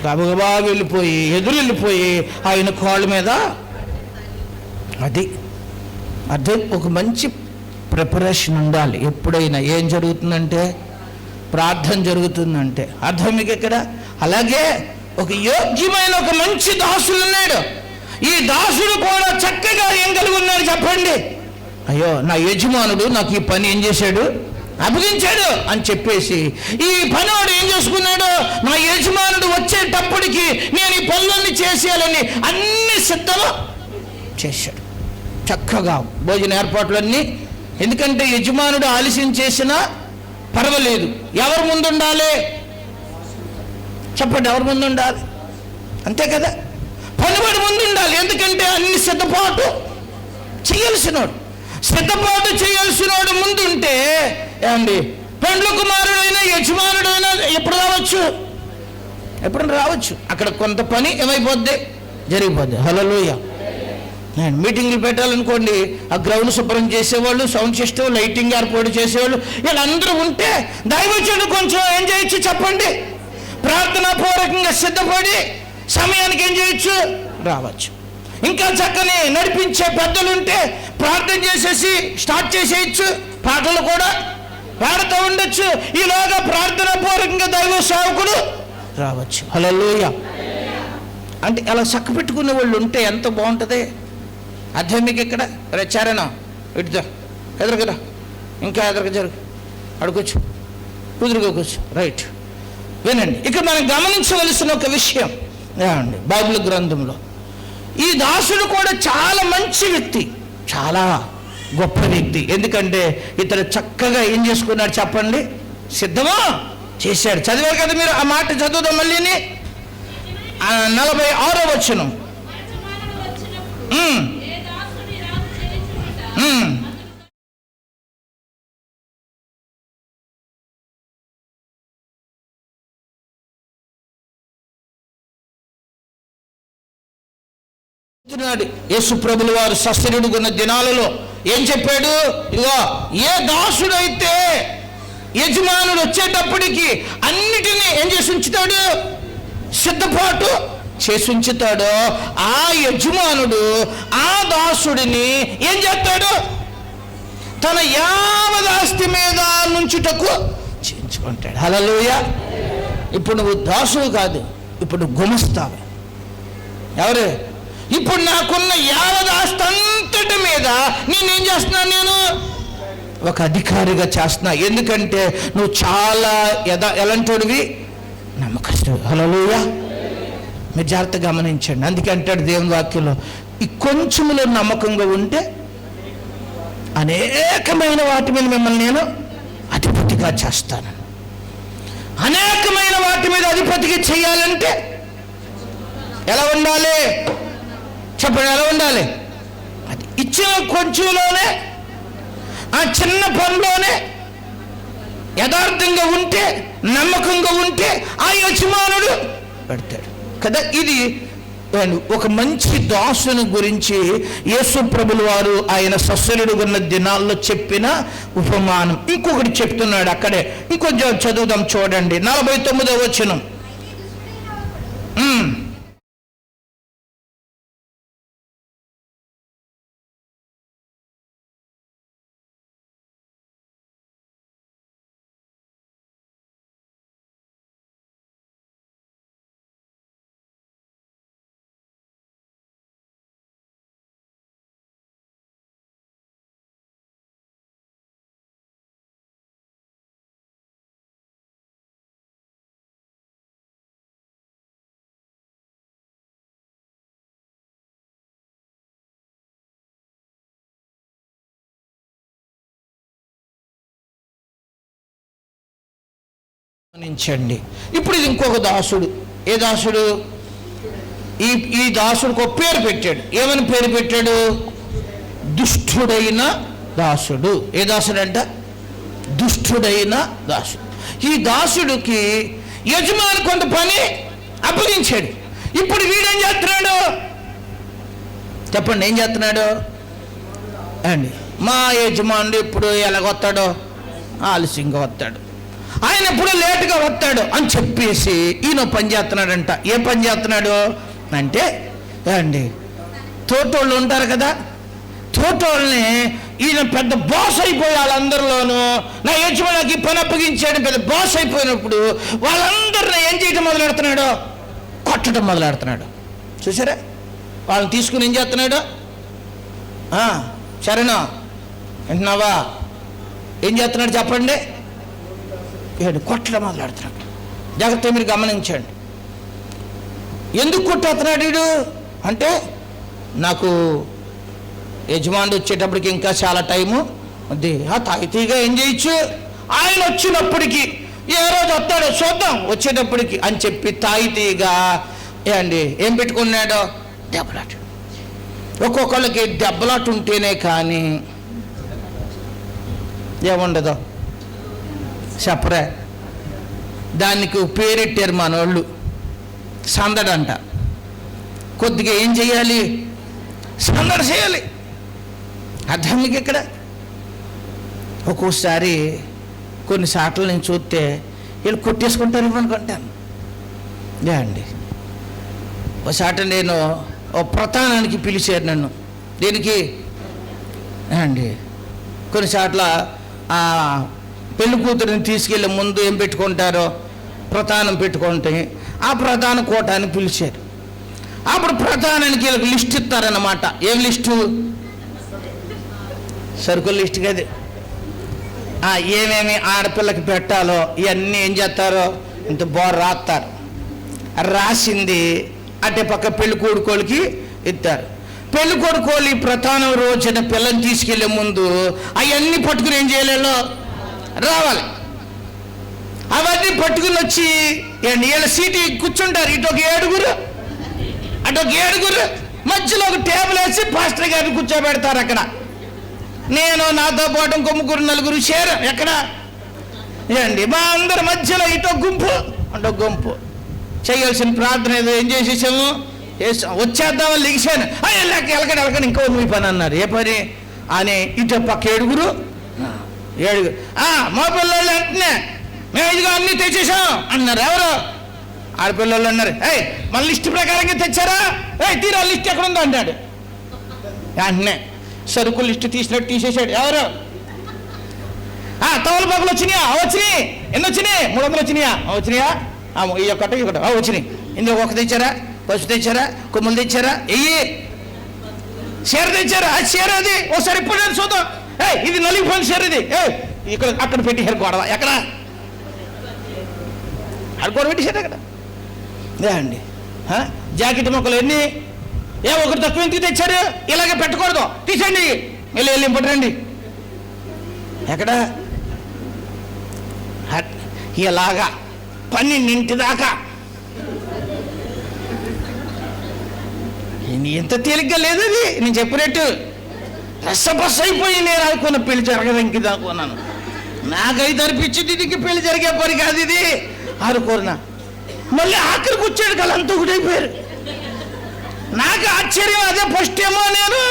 గబగబా వెళ్ళిపోయి వెళ్ళిపోయి ఆయన కాళ్ళ మీద. అది అర్థం. ఒక మంచి ప్రిపరేషన్ ఉండాలి ఎప్పుడైనా. ఏం జరుగుతుందంటే ప్రార్థన జరుగుతుందంటే అర్థం మీకు ఇక్కడ. అలాగే ఒక యోగ్యమైన ఒక మంచి దాసుడు ఉన్నాడు. ఈ దాసుడు కూడా చక్కగా ఏం కలిగి ఉన్నాడు చెప్పండి? అయ్యో, నా యజమానుడు నాకు ఈ పని ఏం చేశాడు, అప్పగించాడు అని చెప్పేసి ఈ పనివాడు ఏం చేసుకున్నాడు, నా యజమానుడు వచ్చేటప్పటికి నేను ఈ పనులన్నీ చేసేయాలని అన్ని సిద్ధం చేశాడు. చక్కగా భోజన ఏర్పాట్లన్నీ. ఎందుకంటే యజమానుడు ఆలస్యం చేసినా పర్వాలేదు. ఎవరు ముందు ఉండాలి చెప్పండి? ఎవరు ముందు ఉండాలి? అంతే కదా, పనివాడు ముందు ఉండాలి. ఎందుకంటే అన్ని సిద్ధపాటు చేయాల్సినోడు ముందుంటే ఏమండి, పెండ్ల కుమారుడైనా యజమానుడైనా ఎప్పుడు రావచ్చు. అక్కడ కొంత పని ఏమైపోద్ది, జరిగిపోద్ది. హల్లెలూయా. మీటింగ్లు పెట్టాలనుకోండి, ఆ గ్రౌండ్ శుభ్రం చేసేవాళ్ళు, సౌండ్ సిస్టమ్, లైటింగ్ ఏర్పాటు చేసేవాళ్ళు, వీళ్ళందరూ ఉంటే దైవజనుడు కొంచెం ఏం చేయొచ్చు చెప్పండి? ప్రార్థనాపూర్వకంగా సిద్ధపడి సమయానికి ఏం చేయొచ్చు, రావచ్చు. ఇంకా చక్కని నడిపించే పెద్దలు ఉంటే ప్రార్థన చేసేసి స్టార్ట్ చేసేయచ్చు, పాటలు కూడా పాడుతూ ఉండొచ్చు. ఈలోగా ప్రార్థనాపూర్వకంగా దైవ సేవకుడు రావచ్చు. హల్లెలూయా. అంటే అలా చక్క పెట్టుకునే వాళ్ళు ఉంటే ఎంత బాగుంటుంది. అర్థం మీకు ఇక్కడ? రెచ్చారేనా? ఇటుదా ఎదురుకురా, ఇంకా ఎదురుకు జరుగు, అడుకోవచ్చు, కుదురుకోవచ్చు. రైట్, వినండి. ఇక మనం గమనించవలసిన ఒక విషయం ఏమండి, బైబిల్ గ్రంథంలో ఈ దాసుడు కూడా చాలా మంచి వ్యక్తి, చాలా గొప్ప వ్యక్తి. ఎందుకంటే ఇతడు చక్కగా ఏం చేసుకున్నాడు చెప్పండి? సిద్ధమా చేశాడు. చదివారు కదా మీరు? ఆ మాట చదువుదాం మళ్ళీని. 46వ వచనం. యేసు ప్రభుల వారు సశరీరుడున్న దినాలలో ఏం చెప్పాడు? ఇదిగో, ఏ దాసుడైతే యజమానుడు వచ్చేటప్పటికి అన్నిటినీ ఏం చేసి ఉంచుతాడు, సిద్ధపాటు చేసి ఉంచుతాడు. ఆ యజమానుడు ఆ దాసుడిని ఏం చేస్తాడు, తన యావదాస్తి మీద నుంచుటకు చేయించుకుంటాడు. హల్లెలూయా. ఇప్పుడు నువ్వు దాసుడు కాదు, ఇప్పుడు గుమస్తావు. ఎవరు? ఇప్పుడు నాకున్న యావదాస్తి అంతటి మీద నేనేం చేస్తున్నాను, నేను ఒక అధికారిగా చేస్తున్నా. ఎందుకంటే నువ్వు చాలా ఎలాంటివి, నమ్మకస్తుడు. హల్లెలూయా. మీరు జాగ్రత్తగా గమనించండి. అందుకే అంటాడు దేవుని వాక్యంలో, ఈ కొంచెంలో నమ్మకంగా ఉంటే అనేకమైన వాటి మీద మిమ్మల్ని నేను అధిపతిగా చేస్తాను. అనేకమైన వాటి మీద అధిపతిగా చేయాలంటే ఎలా ఉండాలి చెప్పండి? ఎలా ఉండాలి? అది ఇచ్చిన కొంచెంలోనే, ఆ చిన్న పనిలోనే యథార్థంగా ఉంటే, నమ్మకంగా ఉంటే ఆ యజమానుడు పెడతాడు కదా. ఇది ఒక మంచి దాసుని గురించి యేసు ప్రభుల వారు ఆయన సశరీరుడుగా ఉన్న దినాల్లో చెప్పిన ఉపమానం ఇంకొకటి చెప్తున్నాడు అక్కడే. ఇంకొంచెం చదువుదాం చూడండి, 49వ వచనం. గమనించండి. ఇప్పుడు ఇది ఇంకొక దాసుడు. ఏ దాసుడు? ఈ దాసుడికి ఒక పేరు పెట్టాడు. ఏమని పేరు పెట్టాడు? దుష్టుడైన దాసుడు. ఏ దాసుడు అంట? దుష్టుడైన దాసుడు. ఈ దాసుడికి యజమాని కొంత పని అప్పగించాడు. ఇప్పుడు వీడేం చేస్తున్నాడు చెప్పండి? ఏం చేస్తున్నాడు అండి? మా యజమానుడు ఎప్పుడు ఎలాగొస్తాడో ఆలస్యంగా వస్తాడు, ఆయన ఎప్పుడు లేటుగా వస్తాడు అని చెప్పేసి ఈయన పని చేస్తున్నాడంట. ఏ పని చేస్తున్నాడు అంటే అండి, తోటోళ్ళు ఉంటారు కదా, తోటోళ్ళని ఈయన పెద్ద బాస్ అయిపోయి వాళ్ళందరిలోనూ నా యజమానికి పని అప్పగించాడు పెద్ద బాస్ అయిపోయినప్పుడు వాళ్ళందరినీ ఏం చేయడం మొదలెడుతున్నాడు? కొట్టడం మొదలెడుతున్నాడు. చూసారా? వాళ్ళని తీసుకుని ఏం చేస్తున్నాడు? సరేనా వింటున్నావా? ఏం చేస్తున్నాడు చెప్పండి? కొట్టడం మొదలెడుతున్నాడు. జాగ్రత్తగా మీరు గమనించండి. ఎందుకు కొట్టేస్తున్నాడు వీడు అంటే, నాకు యజమానుడు వచ్చేటప్పటికి ఇంకా చాలా టైము ఉంది, తాగితీగా ఏం చేయొచ్చు, ఆయన వచ్చినప్పటికీ ఏ రోజు వస్తాడో చూద్దాం వచ్చేటప్పటికి అని చెప్పి తాగితీగా ఏం పెట్టుకున్నాడో? దెబ్బలాట. ఒక్కొక్కళ్ళకి దెబ్బలాట ఉంటేనే కానీ ఏముండదు చెప్పరే. దానికి పేరెట్టారు మనోళ్ళు, సందడంట. కొద్దిగా ఏం చేయాలి? సందడి చేయాలి. అర్థం మీకు ఇక్కడ? ఒక్కోసారి కొన్ని సార్లు నేను చూస్తే వీళ్ళు కొట్టేసుకుంటారు ఇవ్వనుకుంటాను అండి. ఒకసారి నేను ఓ ప్రధానానికి పిలిచారు నన్ను. దీనికి అండి కొన్నిసార్లు పెళ్లి కూతురిని తీసుకెళ్ళే ముందు ఏం పెట్టుకుంటారో? ప్రధానం పెట్టుకుంటే ఆ ప్రధాన కోటాన్ని పిలిచారు. అప్పుడు ప్రధానానికి లిస్ట్ ఇస్తారన్నమాట. ఏం లిస్టు? సరుకుల లిస్ట్ కదా. ఏమేమి ఆడపిల్లకి పెట్టాలో ఇవన్నీ ఏం చేస్తారో ఇంత బోర్ రాస్తారు. రాసింది అటే పక్క పెళ్లి కొడుకోళ్ళకి ఇస్తారు. పెళ్లి కొడుకోళ్ళు ఈ ప్రధానం రోజున పిల్లని తీసుకెళ్లే ముందు అవన్నీ పట్టుకుని ఏం చేయలేలో రావాలి. అవన్నీ పట్టుకుని వచ్చి వీళ్ళ సీటు కూర్చుంటారు. ఇటు ఒక 7గురు, అటు ఒక 7గురు, మధ్యలో ఒక టేబుల్ వేసి పాస్టర్ గారిని కూర్చోబెడతారు. అక్కడ నేను నాతో పాటు ఇంకో 3-4 చేరు ఎక్కడ మా అందరి మధ్యలో ఇటో గుంపు అటో గుంపు. చేయాల్సిన ప్రార్థన ఏదో ఏం చేసేసాము, వచ్చేద్దామని లిగిశాను. వెళ్ళకండి ఇంకో మీ పని అన్నారు. ఏ పని అని ఇటు పక్క 7గురు మా పిల్లలు వెంటనే మేము ఇదిగో అన్నీ తెచ్చేసాం అన్నారు. ఎవరు? ఆడపిల్లలు అన్నారు. మన లిస్ట్ ప్రకారంగా తెచ్చారా? తీరా లిస్ట్ ఎక్కడ ఉందో అన్నాడు. వెంటనే సరుకు లిస్ట్ తీసినట్టు తీసేసాడు. ఎవరు? తవలపాకులు వచ్చినాయా? వచ్చినాయి. ఎన్ని వచ్చినాయి? 300 వచ్చినాయా? వచ్చినాయా? ఈ ఒక్కటి వచ్చినాయి. ఇందులో ఒక తెచ్చారా? పసుపు తెచ్చారా? కొమ్ములు తెచ్చారా? చీర తెచ్చారా? అది చీర అది ఒకసారి ఇప్పుడు చూద్దాం. ఇది నలిగిపోయిన చీర. ఇది ఇక్కడ అక్కడ పెట్టేశారు గొడవ. ఎక్కడ? అక్కడ గొడవ పెట్టేశారు అక్కడ. అండి జాకెట్ మొక్కలు ఎన్ని? ఒకటి తక్కువ ఎందుకు తెచ్చారు? ఇలాగే పెట్టకూడదు, తీసండి. వెళ్ళి పట్టండి. ఎక్కడ? ఇలాగా 12 దాకా. ఎంత తేలిగ్గా లేదు అది. నేను చెప్పినట్టు రసబస్ అయిపోయి నేను అనుకున్న పెళ్లి జరగదంకి దాకున్నాను. నాకైతే అనిపించింది దీనికి పెళ్లి జరిగే పని కాదు ఇది అనుకున్నా. మళ్ళీ ఆఖరికి వచ్చాడు కదా, అంతా ఒకటైపోయారు. నాకు ఆశ్చర్యం. అదే ఫస్ట్ ఏమో నేను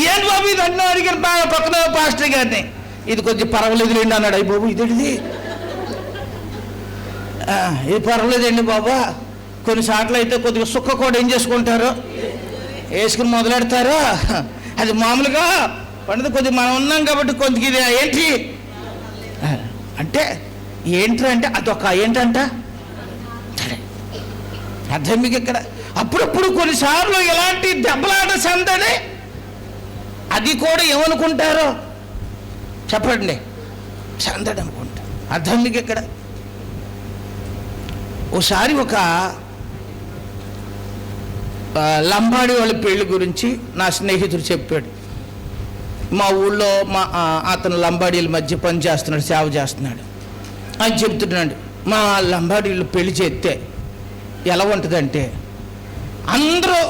ఏంటి బాబు ఇది అన్న అడిగాను పక్కన పాస్టర్ గారిని. ఇది కొద్దిగా పర్వాలేదు లేండి అన్నాడు. అయ్యి బాబు ఇదేంటిది? ఇది పర్వాలేదండి బాబా. కొన్నిసార్లు అయితే కొద్దిగా సుక్క కూడా ఏం చేసుకుంటారు, వేసుకుని మొదలెడతారు. అది మామూలుగా పండుగ కొద్దిగా మనం ఉన్నాం కాబట్టి కొద్దిగా ఇది ఏంటి అంటే ఏంటంటే అదొక ఏంటంట అర్థం మీకు ఇక్కడ. అప్పుడప్పుడు కొన్నిసార్లు ఎలాంటి దెబ్బలాట సందడి అది కూడా ఏమనుకుంటారో చెప్పండి? సందడి అనుకుంటారు. అర్థం మీకు ఇక్కడ. ఓసారి ఒక లంబాడి వాళ్ళ పెళ్లి గురించి నా స్నేహితుడు చెప్పాడు. మా ఊళ్ళో అతను లంబాడీల మధ్య పని చేస్తున్నాడు, సేవ చేస్తున్నాడు అని చెప్తున్నాడు. మా లంబాడీలు పెళ్లి చేస్తే ఎలా ఉంటుందంటే, అందరూ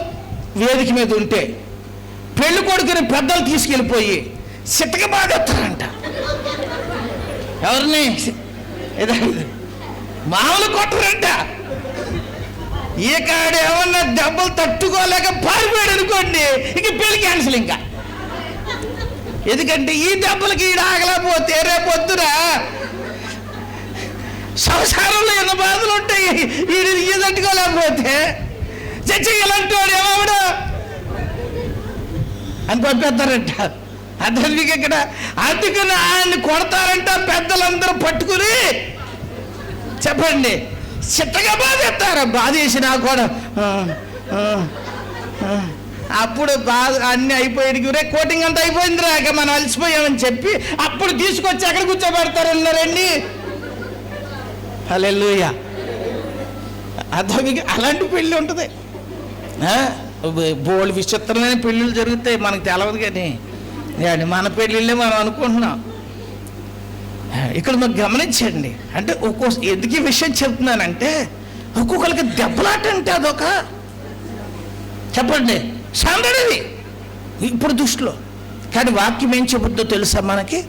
వేదిక మీద ఉంటే పెళ్లి కొడుకుని పెద్దలు తీసుకెళ్ళిపోయి సిట్టక బాధేస్తారంట. ఎవరిని మామూలు కొట్టరంట. ఈ కాడు ఏమన్నా దెబ్బలు తట్టుకోలేక పారిపోయాడు అనుకోండి, ఇంక పెళ్లి క్యాన్సిల్. ఇంకా ఎందుకంటే ఈ దెబ్బలకి ఈడ ఆగలేకపోతే రేపొద్దున సంసారంలో ఎన్ని బాధలు ఉంటాయి, ఈ తట్టుకోలేకపోతే చచ్చి ఇలాంటి వాడు ఏమావిడ అని పంపేస్తారంట. అర్థం మీకు ఇక్కడ. అందుకని ఆయన్ని కొడతారంట పెద్దలందరూ పట్టుకుని. చెప్పండి, చిట్టగా బాధేస్తారు. బాధేసినా కూడా అప్పుడు బాధ అన్నీ అయిపోయాడు. రే కోటింగ్ అంతా అయిపోయింది రాక మనం అలసిపోయామని చెప్పి అప్పుడు తీసుకొచ్చి అక్కడ కూర్చోబెడతారన్నారండి. హల్లెలూయా. అర్థం మీకు అలాంటి పెళ్ళి ఉంటుంది. బోల్డ్ విచిత్రమైన పెళ్ళిళ్ళు జరుగుతాయి, మనకు తెలవదు. కానీ మన పెళ్ళిళ్ళే మనం అనుకుంటున్నాం. ఇక్కడ మాకు గమనించండి. అంటే ఎందుకు ఈ విషయం చెప్తున్నానంటే, ఒక్కొక్కరికి దెబ్బలాట అంటే అదొక చెప్పండి సందడిది ఇప్పుడు దృష్టిలో. కానీ వాక్యం ఏం చెబుద్దో తెలుసా మనకి?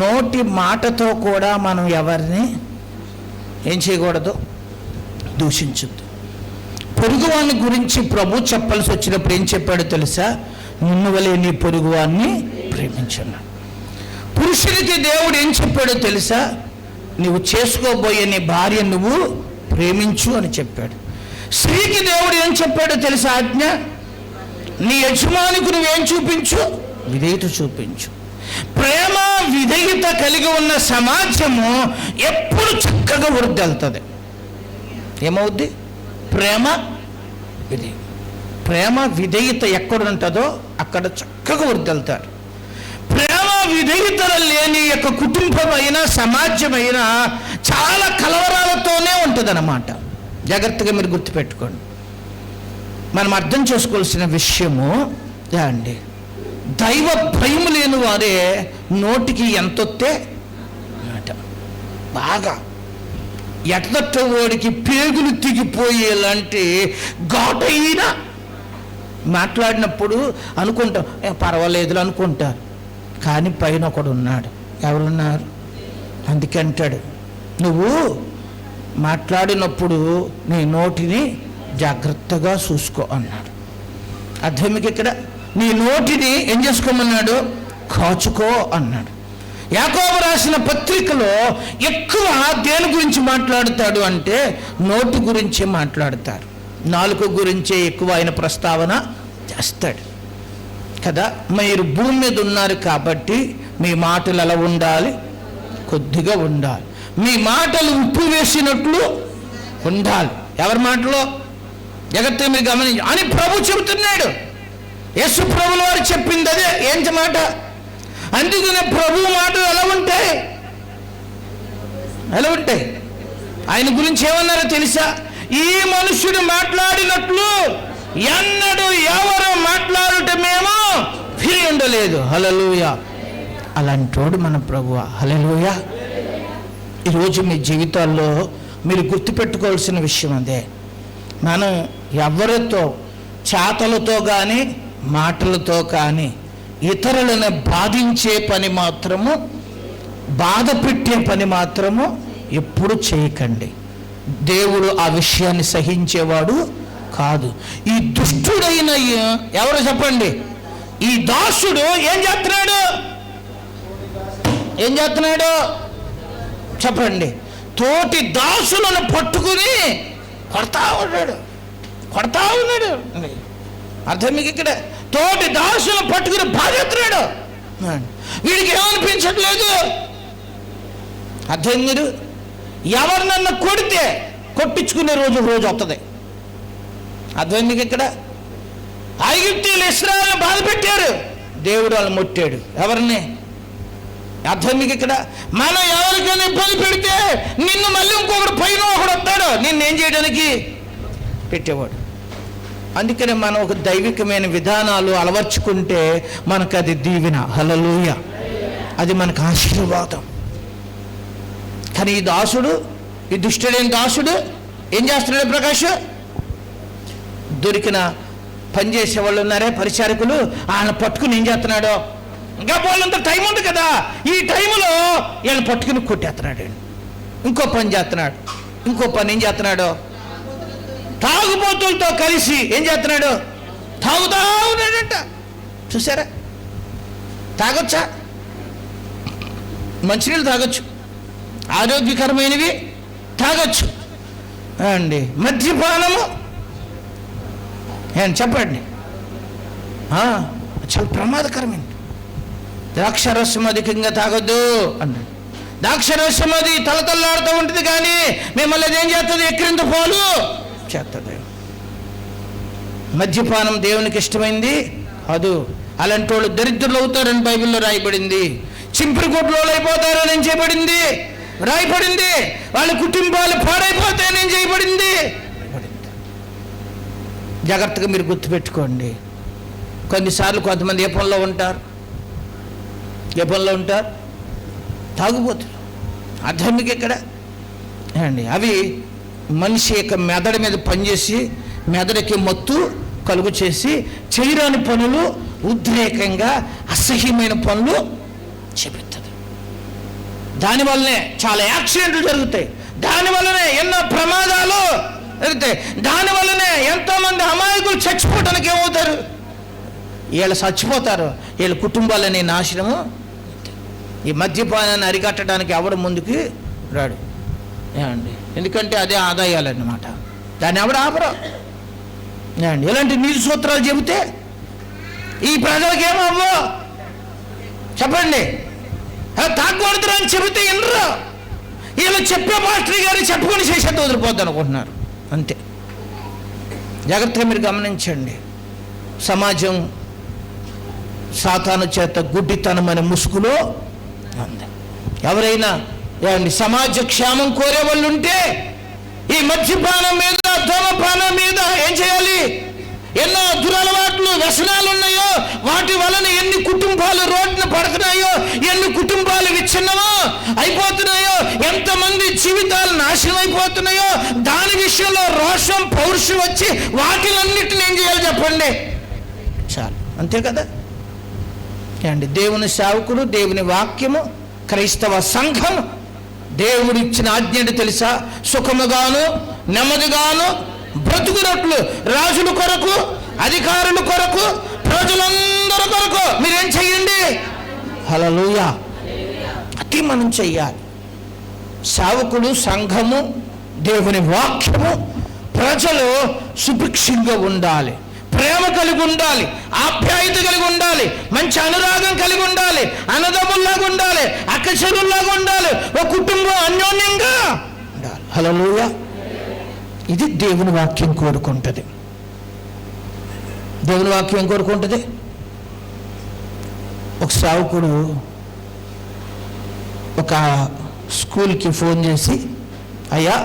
నోటి మాటతో కూడా మనం ఎవరిని ఏం చేయకూడదు, దూషించద్దు. పొరుగువాన్ని గురించి ప్రభు చెప్పాల్సి వచ్చినప్పుడు ఏం చెప్పాడో తెలుసా? నిన్ను వలె నీ పొరుగువాన్ని ప్రేమించన్నాడు. పురుషుడికి దేవుడు ఏం చెప్పాడో తెలుసా? నువ్వు చేసుకోబోయే నీ భార్య నువ్వు ప్రేమించు అని చెప్పాడు. స్త్రీకి దేవుడు ఏం చెప్పాడో తెలుసా? ఆజ్ఞ, నీ యజమానికి నువ్వేం చూపించు? విధేయత చూపించు. ప్రేమ విధేయత కలిగి ఉన్న సమాజము ఎప్పుడు చక్కగా వృద్ధి వెళ్తుంది. ఏమవుద్ది? ప్రేమ విధేయత ఎక్కడ ఉంటుందో అక్కడ చక్కగా వృద్ధి వెళ్తారు. ప్రేమ విధేయతలు లేని యొక్క కుటుంబమైనా సమాజమైనా చాలా కలవరాలతోనే ఉంటుంది అన్నమాట. జాగ్రత్తగా మీరు గుర్తుపెట్టుకోండి. మనం అర్థం చేసుకోవాల్సిన విషయము అండి, దైవ భయం లేని వారే నోటికి ఎంతొత్తే మాట బాగా ఎట్లట్ట వాడికి పేగులు తెగిపోయేలాంటి ఘాటైన మాట్లాడినప్పుడు అనుకుంటాం పర్వాలేదు అనుకుంటారు. కానీ పైన ఒకడు ఉన్నాడు. ఎవరున్నారు? అందుకే అంటాడు, నువ్వు మాట్లాడినప్పుడు నీ నోటిని జాగ్రత్తగా చూసుకో అన్నాడు. అర్థమికి ఇక్కడ నీ నోటిని ఏం చేసుకోమన్నాడు? కాచుకో అన్నాడు. యాకోబు రాసిన పత్రికలో ఎక్కువ దేని గురించి మాట్లాడతాడు అంటే నోటి గురించే మాట్లాడతారు. నాలుక గురించే ఎక్కువ ఆయన ప్రస్తావన చేస్తాడు కదా. మీరు భూమి మీద ఉన్నారు కాబట్టి మీ మాటలు ఎలా ఉండాలి? కొద్దిగా ఉండాలి. మీ మాటలు ఉప్పు వేసినట్లు ఉండాలి. ఎవరి మాటలో? జగత్తు మీరు గమనించి అని ప్రభు చెబుతున్నాడు. యేసు ప్రభుల వారు చెప్పింది అదే. ఏంటి మాట? అందుకనే ప్రభు మాటలు ఎలా ఉంటాయి? ఆయన గురించి ఏమన్నారో తెలుసా? ఈ మనుష్యుడు మాట్లాడినట్లు ఎన్నడూ ఎవరు మాట్లాడటమేమో ఫిరి ఉండలేదు. హల్లెలూయా. అలాంటోడు మన ప్రభువా. హల్లెలూయా. ఈరోజు మీ జీవితాల్లో మీరు గుర్తుపెట్టుకోవాల్సిన విషయం అదే. మనం ఎవరితో చేతలతో కానీ మాటలతో కానీ ఇతరులను బాధించే పని మాత్రము, బాధ పెట్టే పని మాత్రము ఎప్పుడు చేయకండి. దేవుడు ఆ విషయాన్ని సహించేవాడు కాదు. ఈ దుష్టుడైన ఎవరు చెప్పండి? ఈ దాసుడు ఏం చేస్తున్నాడు చెప్పండి? తోటి దాసులను పట్టుకుని కొడతా ఉన్నాడు. అర్థం మీకు ఇక్కడ? తోటి దాసులను పట్టుకుని బాధెత్తున్నాడు. వీడికి ఏమనిపించట్లేదు. అర్థం మీరు? ఎవరినన్నా కొడితే కొట్టించుకునే రోజు వస్తుంది. అర్థం మీకు ఇక్కడ? ఐగుప్తీయులు ఇశ్రాయేలును బాధ పెట్టారు, దేవుడు వాళ్ళు ముట్టాడు. ఎవరిని? అర్థం మీకు ఇక్కడ? మనం ఎవరికైనా ఇబ్బంది పెడితే నిన్ను మళ్ళీ ఇంకొకడు పైన ఒకడు వస్తాడు నిన్నేం చేయడానికి పెట్టేవాడు. అందుకనే మనం ఒక దైవికమైన విధానాలు అలవర్చుకుంటే మనకు అది దీవెన. హల్లెలూయా. అది మనకు ఆశీర్వాదం కానీ ఈ దాసుడు, ఈ దుష్టుడైన దాసుడు ఏం చేస్తున్నాడు? ప్రకాష్ దొరికిన పనిచేసే వాళ్ళు ఉన్నారే పరిచారకులు, ఆయన పట్టుకుని ఏం చేస్తున్నాడు? ఇంకా వాళ్ళంతా టైం ఉంది కదా, ఈ టైంలో వీళ్ళని పట్టుకుని కొట్టేస్తున్నాడు. ఇంకో పని చేస్తున్నాడు. ఇంకో పని ఏం చేస్తున్నాడు? తాగుబోతులతో కలిసి ఏం చేస్తున్నాడు? తాగుతా ఉన్నాడంట. చూసారా? తాగొచ్చా? మంచినీళ్ళు తాగొచ్చు, ఆరోగ్యకరమైనవి తాగొచ్చు అండి. మద్యపానము చెప్పండి, చాలా ప్రమాదకరమైంది. ద్రాక్షరసం అధికంగా తాగొద్దు అన్నాడు. ద్రాక్షరసం అది తలతల్లాడుతూ ఉంటుంది, కానీ మిమ్మల్ని అది ఏం చేస్తుంది? ఎక్కిరింత పోలు చేస్తుంది. మద్యపానం దేవునికి ఇష్టమైంది కాదు. అలాంటి వాళ్ళు దరిద్రులు అవుతారని బైబిల్లో రాయబడింది. చింపురు కొట్లు అయిపోతారని ఏం చేయబడింది? రాయబడింది. వాళ్ళ కుటుంబాలు పాడైపోతాయని ఏం చేయబడింది? జాగ్రత్తగా మీరు గుర్తుపెట్టుకోండి. కొన్నిసార్లు కొంతమంది ఏ పనిలో ఉంటారు? తాగుబోతులు. అర్థానికి ఎక్కడ అండి? అవి మనిషి యొక్క మెదడు మీద పనిచేసి మెదడుకి మత్తు కలుగు చేసి చేయరాని పనులు, ఉద్రేకంగా అసహ్యమైన పనులు చేపిస్తుంది. దానివల్లనే చాలా యాక్సిడెంట్లు జరుగుతాయి, దానివల్లనే ఎన్నో ప్రమాదాలు జరుగుతాయి, దానివల్లనే ఎంతోమంది అమాయకులు చచ్చిపోవడానికి ఏమవుతారు? వీళ్ళు చచ్చిపోతారు, వీళ్ళ కుటుంబాలని నాశనము. ఈ మద్యపానాన్ని అరికట్టడానికి ఎవడు ముందుకు రాడు ఏమండి? ఎందుకంటే అదే ఆదాయాలన్నమాట. దాన్ని ఎవడు ఆపరు ఏమండి? ఇలాంటి నీతి సూత్రాలు చెబితే ఈ ప్రజలకు ఏమవ్వో చెప్పండి. తాగకూడదు అని చెబితే వినరు. వీళ్ళు చెప్పే పాస్టర్ గారు చెప్పుకొని చేసేది వదిలిపోద్ది అనుకుంటున్నారు, అంతే. జాగ్రత్తగా మీరు గమనించండి. సమాజం సాతాను చేత గుడ్డితనం అనే ముసుగులో ఉంది. ఎవరైనా సమాజ క్షేమం కోరే వాళ్ళు ఉంటే ఈ మద్యపానం మీద, ధూమపానం మీద ఏం చేయాలి? ఎన్నో దురలవాట్లు, వ్యసనాలు ఉన్నాయో వాటి వలన ఎన్ని కుటుంబాలు రోడ్డున పడుతున్నాయో, ఎన్ని కుటుంబాలు విచ్ఛిన్నమో అయిపోతున్నాయో, ఎంతమంది జీవితాలు నాశనం అయిపోతున్నాయో, దాని విషయంలో రోషం, పౌరుషం వచ్చి వాటిలన్నిటిని ఏం చేయాలి చెప్పండి? చాలు, అంతే కదా అండి. దేవుని సేవకుడు, దేవుని వాక్యము, క్రైస్తవ సంఘం దేవుడు ఇచ్చిన ఆజ్ఞని తెలుసా? సుఖముగాను నెమ్మదిగాను బ్రతుకున్నట్లు రాజుల కొరకు, అధికారుల కొరకు, ప్రజలందరి కొరకు మీరేం చెయ్యండి? హల్లెలూయా. అది మనం చెయ్యాలి. సేవకుడు, సంఘము, దేవుని వాక్యము, ప్రజలు సుభిక్షంగా ఉండాలి, ప్రేమ కలిగి ఉండాలి, ఆప్యాయత కలిగి ఉండాలి, మంచి అనురాగం కలిగి ఉండాలి, అన్నదమ్ముల్లాగా ఉండాలి, అక్కచెరుల్లాగా ఉండాలి, ఒక కుటుంబం అన్యోన్యంగా ఉండాలి. హల్లెలూయా. ఇది దేవుని వాక్యం కోరుకుంటుంది. దేవుని వాక్యం ఏం కోరుకుంటుంది? ఒక సేవకుడు ఒక స్కూల్కి ఫోన్ చేసి, అయ్యా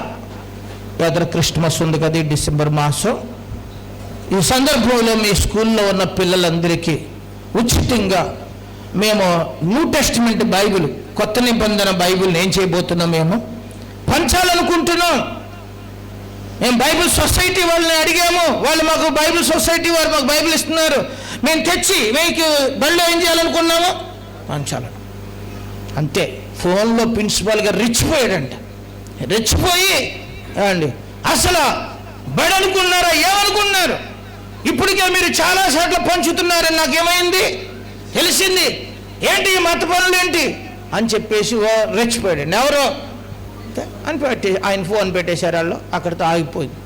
ఎదురు క్రిస్మస్ ఉంది కదా, డిసెంబర్ మాసం, ఈ సందర్భంలో మీ స్కూల్లో ఉన్న పిల్లలందరికీ ఉచితంగా మేము న్యూ టెస్టిమెంట్ బైబిల్, కొత్త నిబంధన బైబిల్ని ఏం చేయబోతున్నాం? మేము పంచాలనుకుంటున్నాం. మేము బైబిల్ సొసైటీ వాళ్ళని అడిగాము, వాళ్ళు మాకు బైబిల్ సొసైటీ వారు మాకు బైబిల్ ఇస్తున్నారు, మేము తెచ్చి మీకు బడిలో ఏం చేయాలనుకున్నాము? పంచాలను. అంతే. ఫోన్లో ప్రిన్సిపాల్ గారు రెచ్చిపోయాడంట. రెచ్చిపోయి అండి అసలు బడి అనుకున్నారా, ఏమనుకున్నారు? ఇప్పటికే మీరు చాలాసార్లు పంచుతున్నారని నాకేమైంది తెలిసింది, ఏంటి ఈ మత పనులు ఏంటి అని చెప్పేసి రెచ్చిపోయాడు. ఎవరో అని ఆయన ఫోన్ పెట్టేశారు. వాళ్ళు అక్కడితో ఆగిపోయింది.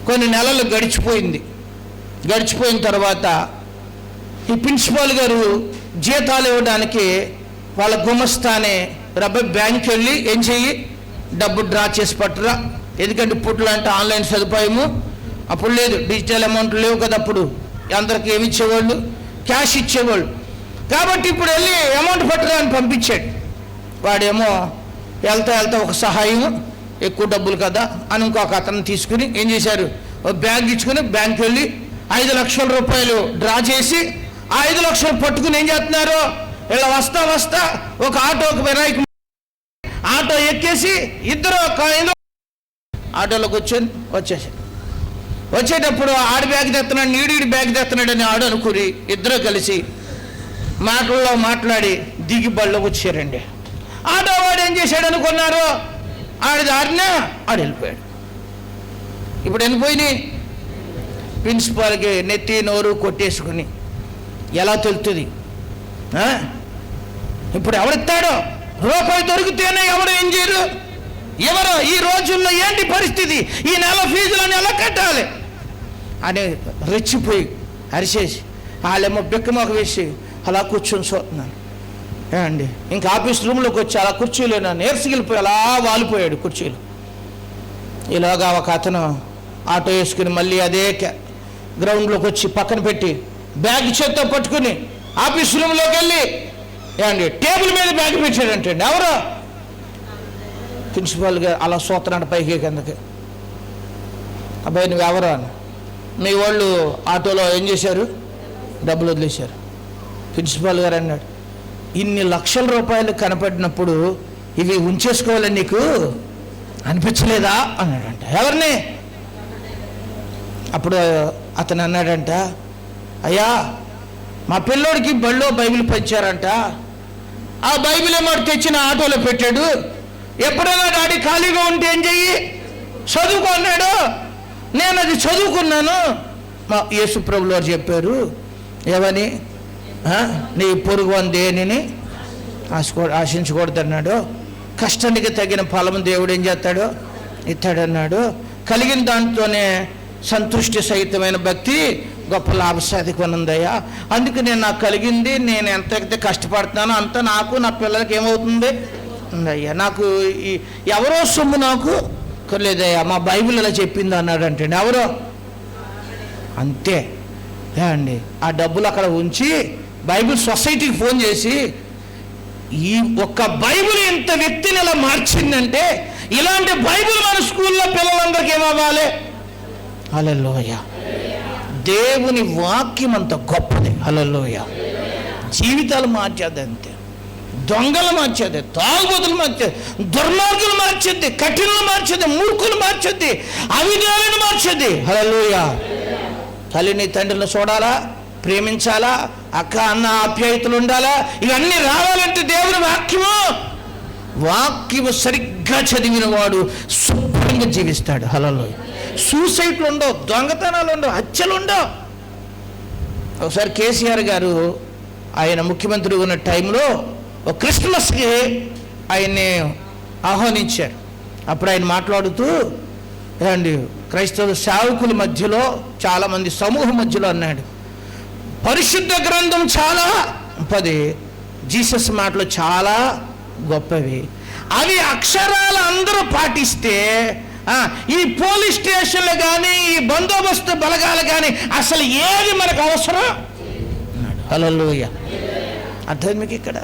కొన్ని నెలలు గడిచిపోయిన తర్వాత ఈ ప్రిన్సిపాల్ గారు జీతాలు ఇవ్వడానికి వాళ్ళ గుమస్తానే బ్యాంక్ వెళ్ళి ఏం చెయ్యి, డబ్బు డ్రా చేసి పట్టురా, ఎందుకంటే ఇప్పట్లో అంటే ఆన్లైన్ సదుపాయము అప్పుడు లేదు, డిజిటల్ అమౌంట్ లేవు కదా, అప్పుడు అందరికి ఏమి ఇచ్చేవాళ్ళు? క్యాష్ ఇచ్చేవాళ్ళు. కాబట్టి ఇప్పుడు వెళ్ళి అమౌంట్ పట్టురా అని పంపించాడు. వాడేమో వెళ్తా ఒక సహాయం, ఎక్కువ డబ్బులు కదా అని ఇంకొక అతను తీసుకుని ఏం చేశారు, బ్యాగ్ ఇచ్చుకుని బ్యాంక్ వెళ్ళి 5 లక్షల రూపాయలు డ్రా చేసి 5 లక్షలు పట్టుకుని ఏం చేస్తున్నారు? ఇలా వస్తా ఒక ఆటోకి వినాయక ఆటో ఎక్కేసి ఇద్దరు ఆటోలో కూర్చొని వచ్చేటప్పుడు ఆడి బ్యాగ్ తెస్తున్నాడు, నీడి బ్యాగ్ తెస్తున్నాడు అని ఆడు అనుకుని ఇద్దరు కలిసి మాటల్లో మాట్లాడి దిగి బళ్ళో వచ్చారండి. ఆటో వాడు ఏం చేశాడు అనుకున్నారు, ఆడి దారిన ఆడు వెళ్ళిపోయాడు. ఇప్పుడు వెళ్ళిపోయినాయి ప్రిన్సిపాల్కి నెత్తి నోరు కొట్టేసుకుని ఎలా తెలుస్తుంది? ఇప్పుడు ఎవరిస్తాడో? రూపాయి దొరికితేనే ఎవరు ఏం చేయరు? ఎవరు ఈ రోజుల్లో ఏంటి పరిస్థితి? ఈ నెల ఫీజులను ఎలా కట్టాలి అని రెచ్చిపోయి అరిచేసి వాళ్ళేమో బిక్కమొక వేసి అలా కూర్చొని చూస్తున్నాను అండి. ఇంకా ఆఫీస్ రూమ్లోకి వచ్చి అలా కుర్చీలో నేర్చుకెళ్ళిపోయి అలా వాలిపోయాడు కుర్చీలో. ఇలాగా ఒక అతను ఆటో వేసుకుని మళ్ళీ అదే గ్రౌండ్లోకి వచ్చి పక్కన పెట్టి బ్యాగ్ చేత్తో పట్టుకుని ఆఫీస్ రూమ్లోకి వెళ్ళి ఏమండి టేబుల్ మీద బ్యాగ్ పెట్టాడంటే ఎవరు? ప్రిన్సిపాల్గా అలా సూత్రాడు పైకి కిందకి. అబ్బాయి నువ్వు ఎవరు అని. మీ వాళ్ళు ఆటోలో ఏం చేశారు? డబ్బులు వదిలేశారు. ప్రిన్సిపాల్ గారు అన్నాడు, ఇన్ని లక్షల రూపాయలు కనపడినప్పుడు ఇవి ఉంచేసుకోవాలని నీకు అనిపించలేదా అన్నాడంట. ఎవరిని? అప్పుడు అతను అన్నాడంట, అయ్యా మా పిల్లోడికి బళ్ళో బైబిల్ పంచారంట, ఆ బైబిల్ ఏమో తెచ్చిన ఆటోలో పెట్టాడు, ఎప్పుడైనా డాడీ ఖాళీగా ఉంటే ఏం చెయ్యి చదువుకో అన్నాడు. నేను అది చదువుకున్నాను. మా యేసుప్రభులు వారు చెప్పారు ఏమని, నీ పొరుగు అని దేనిని ఆశించకూడదన్నాడు, కష్టానికి తగిన ఫలం దేవుడు ఏం చేస్తాడు ఇస్తాడన్నాడు, కలిగిన దాంట్లోనే సంతృష్టి సహితమైన భక్తి గొప్ప లాభసాధికం ఉందయ్యా, అందుకు నేను నాకు కలిగింది నేను ఎంతైతే కష్టపడుతున్నానో అంత నాకు నా పిల్లలకి ఏమవుతుంది అయ్యా, నాకు ఎవరో సొమ్ము నాకు లేదయ్యా, మా బైబిల్ ఇలా చెప్పింది అన్నాడంటే ఎవరో అంతే అండి. ఆ డబ్బులు అక్కడ ఉంచి బైబిల్ సొసైటీకి ఫోన్ చేసి ఈ ఒక్క బైబిల్ ఇంత వ్యక్తిని ఇలా మార్చిందంటే ఇలాంటి బైబిల్ మన స్కూల్లో పిల్లలందరికీ ఏమవ్వాలి? హల్లెలూయా. దేవుని వాక్యం అంత గొప్పది. హల్లెలూయా. జీవితాలు మార్చేది అంతే, దొంగలు మార్చేది, తాగుబోతులు మార్చేది, దుర్మార్గులు మార్చేది, కఠినలు మార్చేది, మూర్ఖులు మార్చేది, అవిజ్ఞానులు మార్చేది. హల్లెలూయా. తల్లిని తండ్రిని చూడాలా, ప్రేమించాలా, అక్క అన్న ఆప్యాయతలు ఉండాలా, ఇవన్నీ రావాలంటే దేవుని వాక్యము సరిగ్గా చదివిన వాడు శుభ్రంగా జీవిస్తాడు. హల్లెలూయా. సూసైడ్లు ఉండవు, దొంగతనాలు ఉండవు, హత్యలు ఉండవు. ఒకసారి కేసీఆర్ గారు ఆయన ముఖ్యమంత్రి ఉన్న టైంలో ఒక క్రిస్మస్కి ఆయన్ని ఆహ్వానించారు. అప్పుడు ఆయన మాట్లాడుతూ ఏమండి క్రైస్తవ సేవకుల మధ్యలో చాలామంది సమూహం మధ్యలో అన్నాడు, పరిశుద్ధ గ్రంథం చాలా గొప్పది, జీసస్ మాటలు చాలా గొప్పవి, అవి అక్షరాలు అందరూ పాటిస్తే ఈ పోలీస్ స్టేషన్లు కానీ ఈ బందోబస్తు బలగాలు కానీ అసలు ఏది మనకు అవసరం? హల్లెలూయా. అర్థం మీకు ఇక్కడ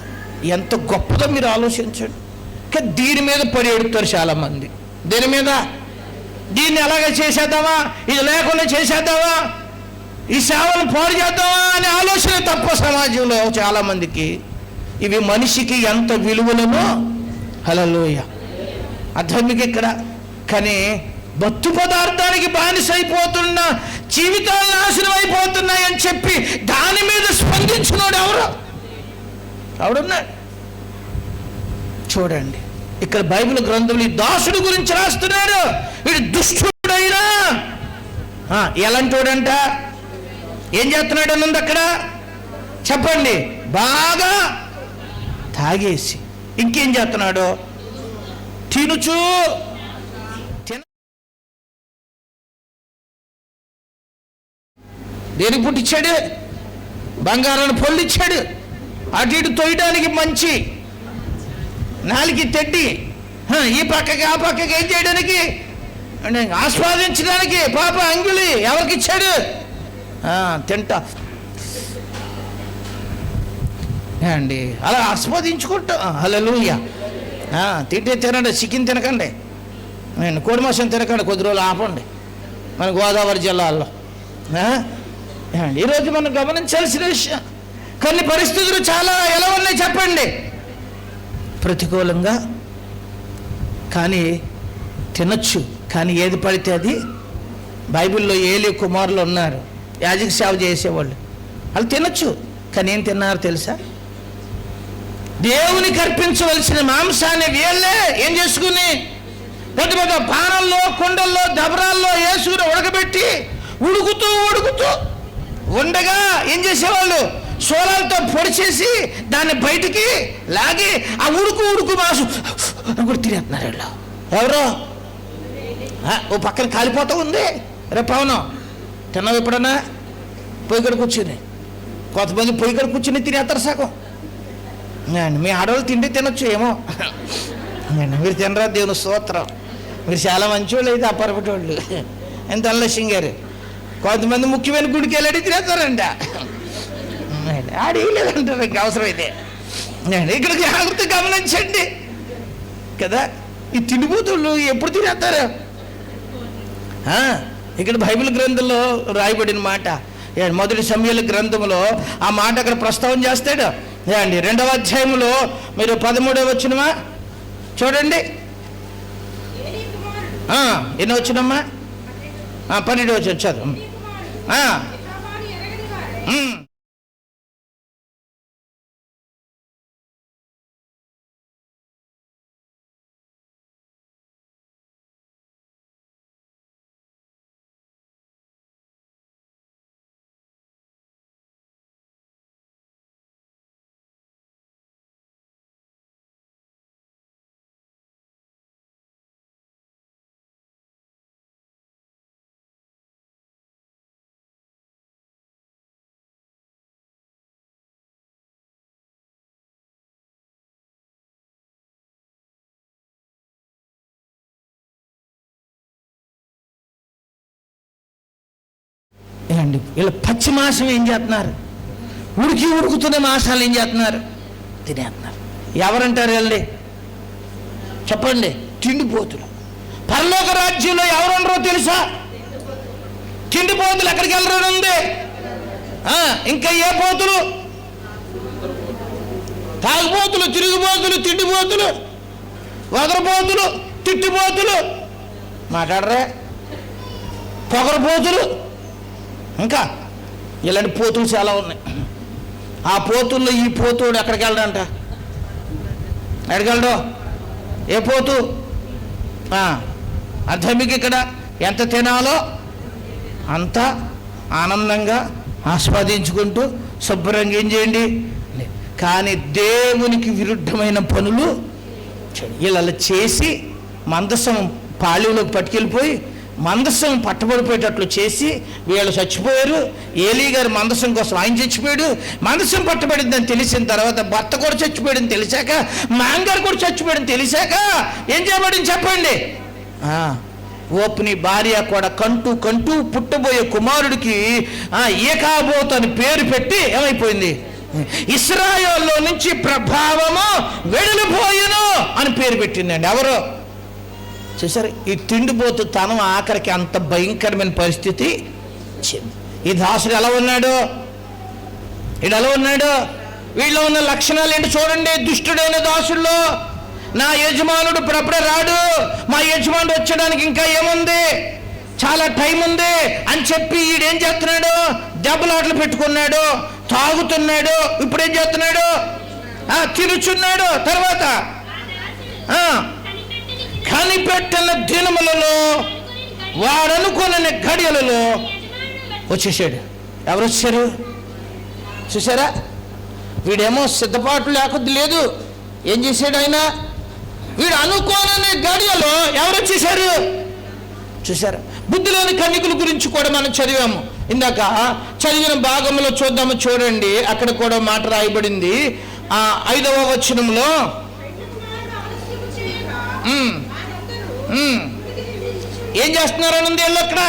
ఎంత గొప్పదో మీరు ఆలోచించండి. కానీ దీని మీద పడి ఎడుతారు చాలామంది. దీని మీద దీన్ని ఎలాగ చేసేద్దామా, ఇది లేకుండా చేసేద్దామా, ఈ సేవలు పాడు చేద్దామా అనే ఆలోచన తప్ప సమాజంలో చాలామందికి ఇవి మనిషికి ఎంత విలువలేమో. హల్లెలూయా. అర్థం మీకు ఇక్కడ. కానీ బత్తు పదార్థానికి బానిసైపోతున్న జీవితాలు నాశనం అయిపోతున్నాయని చెప్పి దాని మీద స్పందించినోడు ఎవడున్నాడు? చూడండి ఇక్కడ బైబిల్ గ్రంథంలో ఈ దాసుడు గురించి రాస్తున్నాడు. వీడు దుష్టుడైనా ఎలాంటోడంట, ఏం చేస్తున్నాడు అన్నది అక్కడ చెప్పండి. బాగా తాగేసి ఇంకేం చేస్తున్నాడు? తినుచు దేనికి పుట్టించాడు? బంగారాన్ని పొల్లిచ్చాడు, అటు ఇటు తొయ్యడానికి మంచి నాలికి తెడ్డి, ఈ పక్కకి ఆ పక్కకి ఏం చేయడానికి, ఆస్వాదించడానికి పాప అంగులి ఎవరికి ఇచ్చాడు? తింటా అండి అలా ఆస్వాదించుకుంటా. హల్లెలూయా. తింటే తినండి, చికెన్ తినకండి, కోడి మాంసం తినకండి, కొద్ది రోజులు ఆపండి. మన గోదావరి జిల్లాల్లో ఈరోజు మనం గమనించాల్సిన విషయం, కొన్ని పరిస్థితులు చాలా ఎలా ఉన్నాయి చెప్పండి, ప్రతికూలంగా కానీ తినొచ్చు. కానీ ఏది పడితే అది. బైబిల్లో ఏలి కుమారులు ఉన్నారు, యాజక సేవ చేసేవాళ్ళు. వాళ్ళు తినొచ్చు, కానీ ఏం తిన్నారు తెలుసా? దేవునికి అర్పించవలసిన మాంసాన్ని వీళ్ళే ఏం చేసుకుని పెద్ద పెద్ద పానల్లో, కుండల్లో, దబరాల్లో వేసుకుని ఉడకబెట్టి ఉడుకుతూ ఉండగా ఏం చేసేవాళ్ళు? సోలాలతో పొడిచేసి దాన్ని బయటికి లాగి ఆ ఉడుకు మాసు కూడా తినేస్తున్నారు వీళ్ళు. ఎవరో ఓ పక్కన కాలిపోతూ ఉంది. రేపు అవును తిన్నావు ఎప్పుడన్నా? పొయ్యి కడ కూర్చుని, కొంతమంది పొయ్యి కడ కూర్చుని తినేస్తారు సగం. మీ ఆడవాళ్ళు తిండి తినొచ్చు ఏమో, మీరు తినరా దేవుని స్తోత్రం. మీరు చాలా మంచివాళ్ళు అయితే అప్పరపటి వాళ్ళు. ఎంత అల్లసింగ్ గారు కొంతమంది ముఖ్యమైన గుడికి వెళ్ళి తినేస్తారంట. ఆడేయలేదంటారు ఇంక అవసరమైతే. ఇక్కడ జాగ్రత్త గమనించండి కదా, ఈ తిండిపోతుళ్ళు ఎప్పుడు తినేస్తారు? ఇక్కడ బైబిల్ గ్రంథంలో రాయబడిన మాట, మొదటి సమూయేలు గ్రంథంలో ఆ మాట అక్కడ ప్రస్తావన చేస్తాడు. అండి 2వ అధ్యాయంలో మీరు 13వ వచనమా చూడండి. ఎన్నో వచ్చినమ్మా? 12వ వచనం చదువు. ఏమండి వీళ్ళు పచ్చి మాంసం ఏం చేస్తున్నారు? ఉడుకుతున్న మాంసాలు ఏం చేస్తున్నారు? తినేస్తున్నారు. ఎవరంటారు వెళ్ళండి చెప్పండి? తిండిపోతులు. పరలోక రాజ్యంలో ఎవరుండరో తెలుసా? తిండిపోతులు. ఎక్కడికి వెళ్ళరని ఉంది? ఇంకా ఏ పోతులు? తాగుపోతులు, తిరుగుబోతులు, తిండిపోతులు, వదరపోతులు, తిట్టిపోతులు, మాట్లాడరే, పొగరపోతులు, ఇంకా ఇలాంటి పోతులు చాలా ఉన్నాయి. ఆ పోతుల్లో ఈ పోతుడు ఎక్కడికి వెళ్ళడంట? ఎక్కడికి వెళ్ళడు? ఏ పోతు? అర్థం మీకు ఇక్కడ ఎంత తినాలో అంత ఆనందంగా ఆస్వాదించుకుంటూ శుభ్రంగా ఏం చేయండి. కానీ దేవునికి విరుద్ధమైన పనులు ఇలా చేసి మందసం పాళెంలోకి పట్టుకెళ్ళిపోయి మందసం పట్టబడిపోయేటట్లు చేసి వీళ్ళు చచ్చిపోయారు. ఏలీ గారు మందసం కోసం ఆయన చచ్చిపోయాడు. మందసం పట్టబడిందని తెలిసిన తర్వాత భర్త కూడా చచ్చిపోయాడని తెలిసాక, మాంగారు కూడా చచ్చిపోయాడని తెలిసాక ఏం చేయబడింది చెప్పండి? ఓపుని భార్య కూడా కంటూ పుట్టబోయే కుమారుడికి ఏకాబోతు అని పేరు పెట్టి ఏమైపోయింది? ఇశ్రాయేలులో నుంచి ప్రభావము వెడలిపోయును అని పేరు పెట్టిందండి. ఎవరు చూసారు? ఈ తిండిపోతు తనం ఆఖరికి అంత భయంకరమైన పరిస్థితి. ఈ దాసుడు ఎలా ఉన్నాడు? వీడు ఎలా ఉన్నాడు? వీళ్ళు ఉన్న లక్షణాలు ఏంటి చూడండి. దుష్టుడైన దాసుల్లో నా యజమానుడు ఇప్పుడప్పుడే రాడు, మా యజమానుడు వచ్చడానికి ఇంకా ఏముంది, చాలా టైం ఉంది అని చెప్పి ఈడేం చేస్తున్నాడు? దెబ్బలాటలు పెట్టుకున్నాడు, తాగుతున్నాడు. ఇప్పుడు ఏం చేస్తున్నాడు? తిరుచున్నాడు. తర్వాత కనిపెట్టిన దినములలో వాడనుకున్న గడియలలో వచ్చేసాడు. ఎవరు వచ్చారు చూసారా? వీడేమో సిద్ధపాటు లేకపోతే లేదు. ఏం చేశాడు ఆయన? వీడు అనుకోనని గడియలో ఎవరు వచ్చేసారు చూసారా? బుద్ధిలోని కన్యకుల గురించి కూడా మనం చదివాము. ఇందాక చదివిన భాగంలో చూద్దాము. చూడండి, అక్కడ కూడా మాట రాయబడింది 5వ వచనంలో. ఏం చేస్తున్నారని ఉంది వీళ్ళు అక్కడ.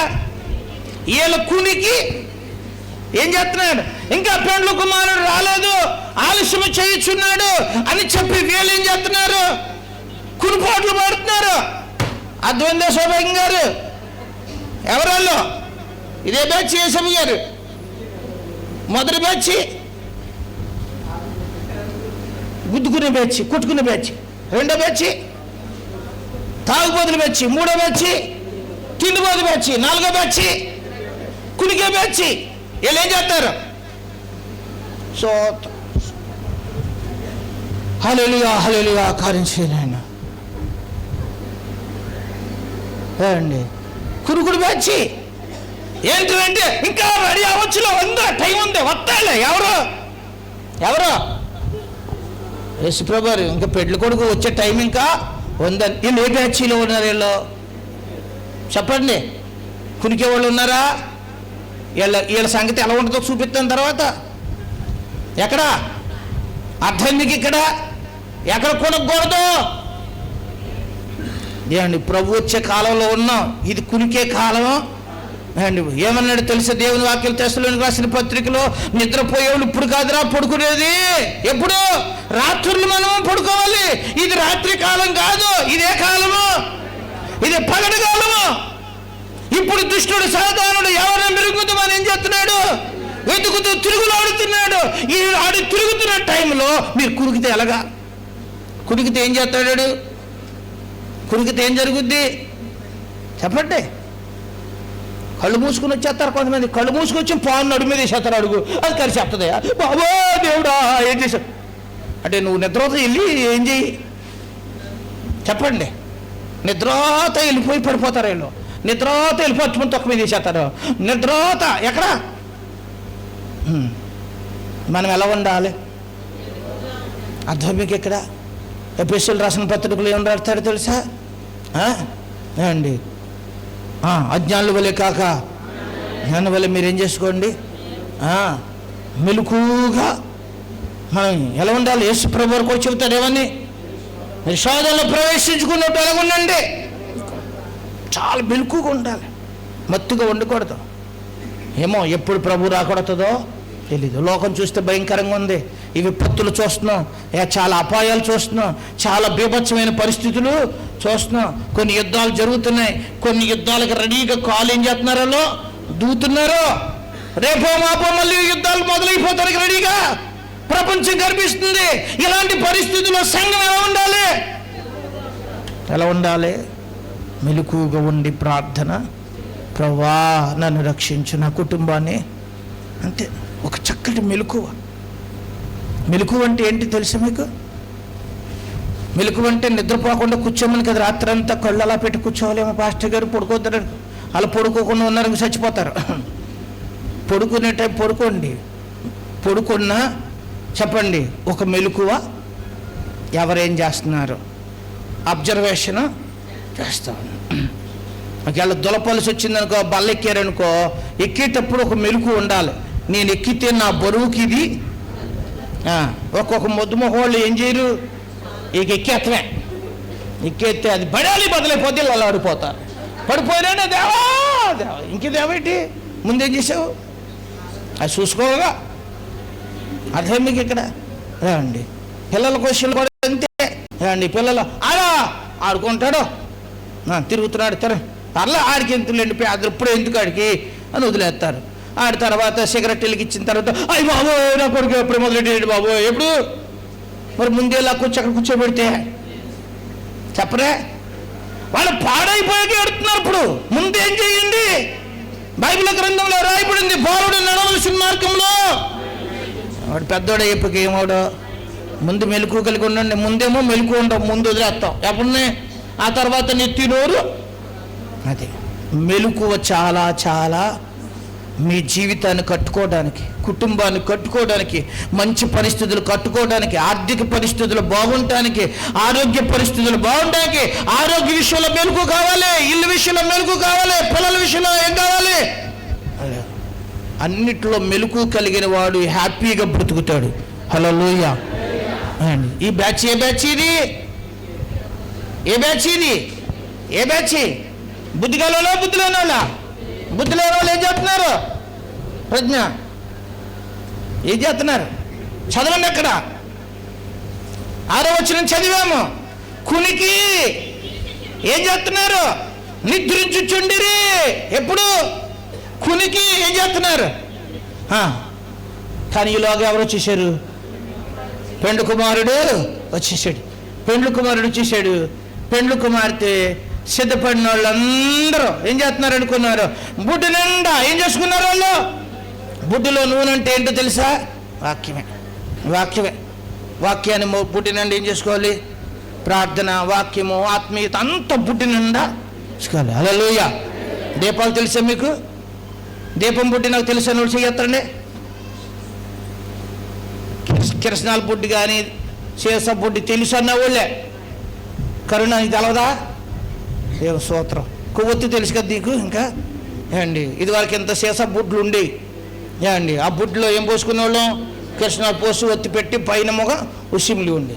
వీళ్ళ కునికి ఏం చేస్తున్నాడు? ఇంకా పెండ్లు కుమారుడు రాలేదు, ఆలస్యం చేయుచున్నాడు అని చెప్పి వీళ్ళు ఏం చేస్తున్నారు? కునిపోట్లు పడుతున్నారు. అద్వైంద సౌభాగ్యం గారు ఎవరాళ్ళు? ఇదే బ్యాచ్ యేసమ్మ గారు మొదటి బ్యాచ్, గుద్దుకునే బ్యాచ్, కొట్టుకునే బ్యాచ్. రెండో బ్యాచ్ తాగుబోతులు బ్యాచ్, మూడో బ్యాచ్ తిండిబోతు బ్యాచ్, నాలుగో బ్యాచ్ కునికే బ్యాచ్. వీళ్ళు ఏం చేస్తారు? సో హల్లెలూయా హల్లెలూయా కార్యం చేయలేను అండి. కురుకుడు బ్యాచ్ ఏంటంటే ఇంకా రెడీ అవ్వచ్చులో ఉందా, టైం ఉంది, వస్తాలే. ఎవరు యేసుప్రభు గారు ఇంకా పెళ్లి కొడుకు వచ్చే టైం ఇంకా ఉందని. వీళ్ళు ఏ బ్యాచీలో ఉన్నారు? వీళ్ళు చెప్పండి. కునికే వాళ్ళు ఉన్నారా? వీళ్ళ సంగతి ఎలా ఉంటుందో చూపిస్తాను తర్వాత. ఎక్కడ అర్థం మీకు? ఇక్కడ ఎక్కడ కొనకూడదు ఏమండి? ప్రభు వచ్చే కాలంలో ఉన్నాం. ఇది కునికే కాలం అండి. ఏమన్నాడు తెలుసా దేవుని వాక్యం? తెస్సలోనికి రాసిన పత్రికలో, నిద్రపోయేవాళ్ళు ఇప్పుడు కాదురా పడుకునేది. ఎప్పుడు? రాత్రులు మనం పడుకోవాలి. ఇది రాత్రి కాలం కాదు, ఇదే కాలము, ఇది పగటి కాలము. ఇప్పుడు దుష్టుడు సాధారణుడు ఎవరైనా మెరుగుతామని ఏం చేస్తున్నాడు? వెతుకుతూ తిరుగులాడుతున్నాడు. ఈ ఆడు తిరుగుతున్న టైంలో మీరు కురికితే ఎలాగా? కురికితే ఏం చేస్తాడు? కురికితే ఏం జరుగుద్ది చెప్పండి? కళ్ళు మూసుకుని వచ్చేస్తారు కొంతమంది. కళ్ళు మూసుకొని వచ్చి పాను నడుము మీద వేసేస్తారు అడుగు. అది కలిసి చెప్తుంది, బాబా దేవుడా ఏం చేశావు అంటే, నువ్వు నిద్రతో వెళ్ళి ఏం చెయ్యి చెప్పండి? నిద్రతో వెళ్ళిపోయి పడిపోతారు వీళ్ళు. నిద్రతో వెళ్ళిపోవచ్చు తొక్క మీద వేసేస్తారు. నిద్రతో ఎక్కడ? మనం ఎలా ఉండాలి? అర్థం మీకు ఇక్కడ ఎపిసోడ్ రాసిన పత్రికలు ఏం రాస్తాడు తెలుసా అండి? అజ్ఞానుల వలె కాక జ్ఞానం వల్ల మీరేం చేసుకోండి, మెలకుగా మనం ఎలా ఉండాలి? యేసు ప్రభు వరకు చెబుతాడు ఏమని? శోధనలో ప్రవేశించుకున్నట్టు ఎలా ఉండండి? చాలా మెలకుగా ఉండాలి, మత్తుగా ఉండకూడదు. ఏమో ఎప్పుడు ప్రభు రాకూడదో తెలీదు. లోకం చూస్తే భయంకరంగా ఉంది. ఈ విపత్తులు చూస్తున్నాం, చాలా అపాయాలు చూస్తున్నాం, చాలా బీభత్సమైన పరిస్థితులు చూస్తున్నాం. కొన్ని యుద్ధాలు జరుగుతున్నాయి. కొన్ని యుద్ధాలకు రెడీగా కాల్ ఏం చేస్తున్నారో దూతున్నారు. రేపో మాపో మళ్ళీ యుద్ధాలు మొదలైపోతానికి రెడీగా ప్రపంచం కనిపిస్తుంది. ఇలాంటి పరిస్థితుల్లో సంఘం ఎలా ఉండాలి? ఎలా ఉండాలి? మెలకుగా ఉండి ప్రార్థన, ప్రభువా నన్ను రక్షించు, నా కుటుంబాన్ని. అంతే. ఒక చక్కటి మెలకువ. మెలకువ అంటే ఏంటి తెలుసా మీకు? మెలకువ అంటే నిద్రపోకుండా కూర్చోమని కదా. రాత్రి అంతా కళ్ళు అలా పెట్టి కూర్చోవాలేమో పాస్టర్ గారు, పడుకోద్దారు. అలా పడుకోకుండా ఉన్నారు చచ్చిపోతారు. పడుకునే టైం పడుకోండి. పడుకున్నా చెప్పండి ఒక మెలకువ. ఎవరేం చేస్తున్నారు అబ్జర్వేషన్ చేస్తాను. ఒకవేళ దులపాల్సి వచ్చిందనుకో, బల్ల ఎక్కారనుకో, ఎక్కేటప్పుడు ఒక మెలకు ఉండాలి. నేను ఎక్కితే నా బరువుకి ఇది. ఒక్కొక్క మొద్దు మొహం వాళ్ళు ఏం చేయరు, ఇక ఎక్కేత్తమే. ఎక్కేస్తే అది పడాలి, బదులైపోతే అలా ఆడిపోతారు. పడిపోయినా దేవా దేవా ఇంకేదేమిటి ముందేం చేసావు అది చూసుకోగా. అర్థం మీకు ఇక్కడ రండి. పిల్లల క్వశ్చన్ కూడా అంతే రండి. పిల్లలు ఆడుకుంటాడు, తిరుగుతున్నాడు, పర్లే ఆడికి ఎందుకులేండి, అది ఇప్పుడు ఎందుకు ఆడికి అని వదిలేస్తారు. ఆడి తర్వాత సిగరెట్ వెళ్ళకి ఇచ్చిన తర్వాత అయ్యి బాబు నా కొడుకు ఎప్పుడు మొదలెట్టేయండి బాబు. ఎప్పుడు మరి ముందే ఇలా అక్కడ కూర్చోబెడితే చెప్పరే? వాళ్ళు పాడైపోయాక ఎడుతున్నారు. ఇప్పుడు ముందేం చేయండి? బైబిల్ గ్రంథంలో రాయబడింది, బాలుడు నడవలసిన మార్గంలో వాడు పెద్దోడయ్యప్పకి ఏమోడో. ముందు మెలకు కలిగి ఉండండి. ముందేమో మెలకు ఉండవు, ముందు వదిలేస్తాం ఎప్పుడునే. ఆ తర్వాత నెత్తి నోరు. అది మెలకువ చాలా చాలా మీ జీవితాన్ని కట్టుకోవడానికి, కుటుంబాన్ని కట్టుకోవడానికి, మంచి పరిస్థితులు కట్టుకోవడానికి, ఆర్థిక పరిస్థితులు బాగుండటానికి, ఆరోగ్య పరిస్థితులు బాగుండడానికి. ఆరోగ్య విషయంలో మెలకు కావాలి, ఇల్లు విషయంలో మెలకు కావాలి, పిల్లల విషయంలో ఏం కావాలి, అన్నిట్లో మెలకు కలిగిన వాడు హ్యాపీగా బ్రతుకుతాడు. హల్లెలూయా. ఈ బ్యాచ్ ఏ బ్యాచ్ ఇది? ఏ బ్యాచ్ ఇది? ఏ బ్యాచ్? బుద్ధి గలవాళ్ళ బుద్ధి లేని వాళ్ళ? బుద్ధి లేని వాళ్ళు ఏం చేస్తున్నారు? ప్రజ్ఞ ఏం చేస్తున్నారు? చదవండి. ఎక్కడ 6వ వచనం చదివాము. కునికి ఏం చేస్తున్నారు? నిద్రించుచుండిరి. ఎప్పుడు? కునికి ఏం చేస్తున్నారు? కానీ ఈలోగా ఎవరు వచ్చేసారు? పెండ్లి కుమారుడు వచ్చేసాడు. పెండ్లి కుమారుడు వచ్చేసాడు. పెండ్లు కుమార్తె సిద్ధపడిన వాళ్ళందరూ ఏం చేస్తున్నారు అనుకున్నారు? బుడ్డి నిండా ఏం చేసుకున్నారు వాళ్ళు? బుడ్డిలో నూనె అంటే ఏంటో తెలుసా? వాక్యమే. వాక్యాన్ని బుడ్డి నిండా ఏం చేసుకోవాలి? ప్రార్థన, వాక్యము, ఆత్మీయత అంత బుడ్డి నిండా చేసుకోవాలి. హల్లెలూయా. దీపాలు తెలుసా మీకు? దీపం బుడ్డి నాకు తెలుసా? వాళ్ళు చేయొత్తండి. కిరసనాల బుడ్డి కానీ సీసా బుడ్డి తెలుసు అన్న వాళ్ళే. కరుణ నీకు తెలవదా? ఏం సూత్రం. కొవ్వొత్తి తెలుసు కదా నీకు? ఇంకా ఏమండి ఇదివరకు ఇంత సీసా బుడ్లు ఉండి ఏమండి ఆ బుడ్లో ఏం పోసుకునే వాళ్ళం? కిరసనాలు పోసి ఒత్తి పెట్టి పైన మొగ ఉసిములి ఉండి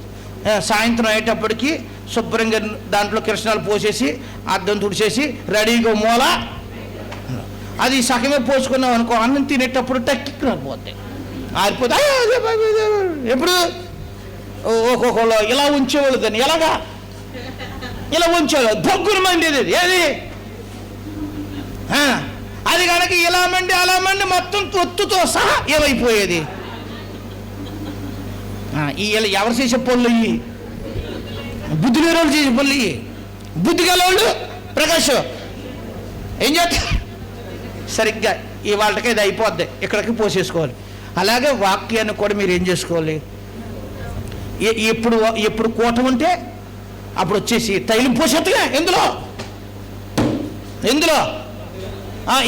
సాయంత్రం అయ్యేటప్పటికి శుభ్రంగా దాంట్లో కిరసనాలు పోసేసి అద్దం తుడిచేసి రెడీగా మూల అది సగమే పోసుకున్నాం అనుకో, అన్నం తినేటప్పుడు టక్కి పోతాయి, ఆరిపోతే ఎప్పుడు ఒక్కొక్కళ్ళు ఇలా ఉంచేవాళ్ళు. దాన్ని ఎలాగా ఇలా ఉంచేవాళ్ళు బొగ్గురు మండేది ఏది అది కనుక ఇలా మండి అలా మండి మొత్తం తొత్తుతో సహా ఏమైపోయేది. ఇలా ఎవరు చేసే పనులు ఇవి? బుద్ధి లేని వాళ్ళు చేసే పనులు ఇవి. బుద్ధి గలవాళ్ళు ప్రకాష్ ఏం చేస్తారు? సరిగ్గా ఇవాళకి ఇది అయిపోద్ది, ఇక్కడికి పోసేసుకోవాలి. అలాగే వాక్యాన్ని కూడా మీరు ఏం చేసుకోవాలి? ఎప్పుడు కూటం ఉంటే అప్పుడు వచ్చేసి తైలం పోసేట్టుగా ఎందులో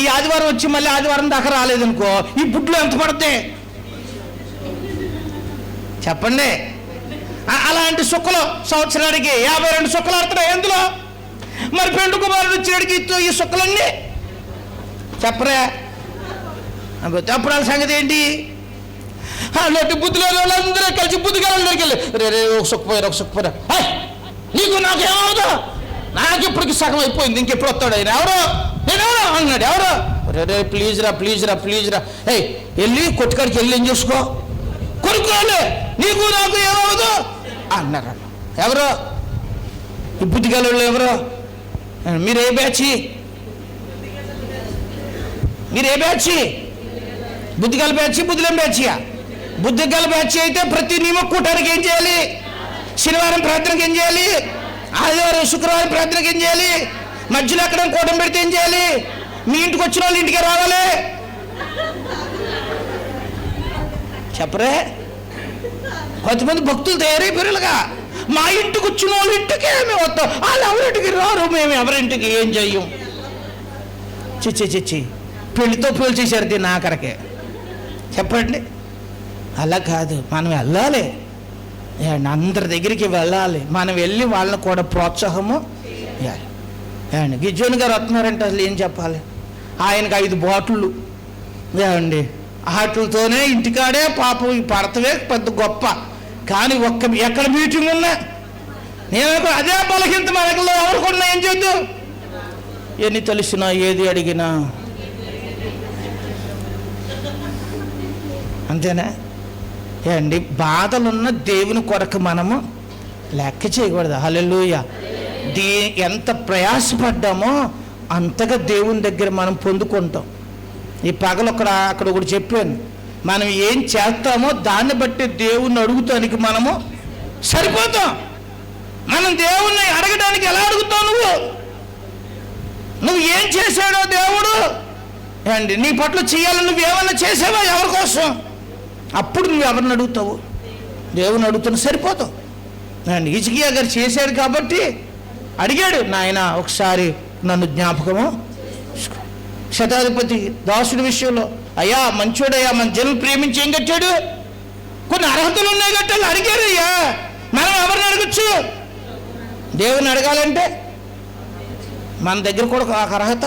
ఈ ఆదివారం వచ్చి మళ్ళీ ఆదివారం దాకా రాలేదనుకో, ఈ బుడ్లు ఎంత పడతాయి చెప్పండి? అలాంటి సుక్కలు సంవత్సరానికి 52 సుక్కలు ఆడుతున్నాయి ఎందులో? మరి పెండు కుమారుడు వచ్చేటికి ఈ సుక్కలన్నీ చెప్పరా? అప్పుడు వాళ్ళ సంగతి ఏంటి? అలాంటి బుద్ధి లేని వాళ్ళందరూ కలిసి బుద్ధిగా దగ్గరికి వెళ్ళి రే ఒక సుఖపోయారా నీకు నాకు ఏమవుతా, నాకు ఇప్పటికి సగం అయిపోయింది, ఇంకెప్పుడు వస్తాడు ఆయన? నేనెవరో అన్నాడు. ఎవరో రే ప్లీజ్ రా వెళ్ళి కొట్టుకాడికి వెళ్ళి ఏం చేసుకో, కొనుక్కోవాలి, నీకు నాకు ఏమవుదు అన్నారు. ఎవరో ఈ బుద్ధిగల వాళ్ళు ఎవరో? మీరే బ్యాచ్? బుద్ధిగల బ్యాచ్, బుద్ధిలేని బ్యాచ్యా? బుద్ధిగల బ్యాచ్ అయితే ప్రతి నియమం కూటానికి ఏం చేయాలి? శనివారం ప్రార్థనకి ఏం చేయాలి? ఆదివారం శుక్రవారం ప్రార్థనకి ఏం చేయాలి? మధ్యలో ఎక్కడ కూటం పెడితే ఏం చేయాలి? మీ ఇంటికి వచ్చిన వాళ్ళు ఇంటికే రావాలి. చెప్పరే? కొంతమంది భక్తులు తయారైపోయారుగా, మా ఇంటికి వచ్చిన వాళ్ళ ఇంటికే మేము వస్తాం, వాళ్ళు ఎవరింటికి రారు, మేము ఎవరింటికి ఏం చెయ్యం. చిచ్చి పెళ్లితో పేల్చేశారు దీన్ని ఆఖరికే. చెప్పండి, అలా కాదు. మనం వెళ్ళాలి, అందరి దగ్గరికి వెళ్ళాలి. మనం వెళ్ళి వాళ్ళని కూడా ప్రోత్సాహము ఏమండి. గిజ్జోని గారు వస్తున్నారంటే అసలు ఏం చెప్పాలి? ఆయనకు 5 బాటిళ్ళు ఏమండి, వాటితోనే ఇంటికాడే పాపం ఈ పడతవే పెద్ద గొప్ప. కానీ ఎక్కడ మీటింగ్ ఉన్నా నేను అదే బలహీనత మనకులో ఎవరికొన్నా ఏం చేద్దు, ఎన్ని తెలిసినా ఏది అడిగినా అంతేనా ఏమండి? బాధలున్న దేవుని కొరకు మనము లెక్క చేయకూడదు. హల్లెలూయా. ఎంత ప్రయాసపడ్డామో అంతగా దేవుని దగ్గర మనం పొందుకుంటాం. ఈ పగలు అక్కడ ఒకటి చెప్పాను, మనం ఏం చేస్తామో దాన్ని బట్టి దేవుణ్ణి అడుగుతానికి మనము సరిపోతాం. మనం దేవుణ్ణి అడగడానికి ఎలా అడుగుతావు? నువ్వు ఏం చేశాడో దేవుడు అండి నీ పట్ల చేయాలని నువ్వేమన్నా చేసావా ఎవరి కోసం? అప్పుడు నువ్వు ఎవరిని అడుగుతావు? దేవుని అడుగుతున్న సరిపోతావు అండి. హిజ్కియా గారు చేశాడు కాబట్టి అడిగాడు, నాయన ఒకసారి నన్ను జ్ఞాపకము. శతాధిపతి దాసుడి విషయంలో, అయ్యా మంచోడయ్యా, మన జనం ప్రేమించి ఏం కట్టాడు? కొన్ని అర్హతలు ఉన్నాయి కట్టాలి. అడిగారు అయ్యా. మనం ఎవరిని అడగచ్చు? దేవుని అడగాలంటే మన దగ్గర కూడా ఒక అర్హత.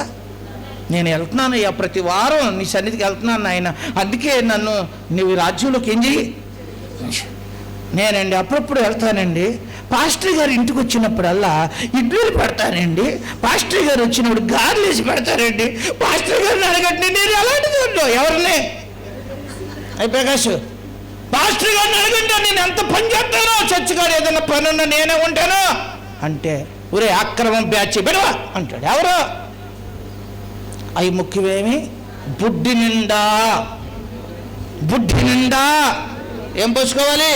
నేను వెళ్తున్నాను అయ్యా, ప్రతి వారం నీ సన్నిధికి వెళ్తున్నాను ఆయన, అందుకే నన్ను నీవు రాజ్యంలోకి ఏం చెయ్యి. నేనండి అప్పుడప్పుడు వెళ్తానండి, పాస్టర్ గారు ఇంటికి వచ్చినప్పుడల్లా ఇడ్లీలు పెడతానండి, పాస్టర్ గారు వచ్చినప్పుడు గారెలు వేసి పెడతారండి, పాస్టర్ గారిని అడగండి. నేను ఎలాంటిది ఉండవు ఎవరిని ప్రకాష్ పాస్టర్ గారిని అడగండి, నేను ఎంత పని చేస్తానో, చర్చి గారు ఏదైనా పని ఉన్నా నేనే ఉంటాను అంటే, ఒరే అక్రమం బ్యాచ్ బెడవా అంటాడు. ఎవరు? అవి ముఖ్యమేమి? బుడ్డి నిండా ఏం పోసుకోవాలి?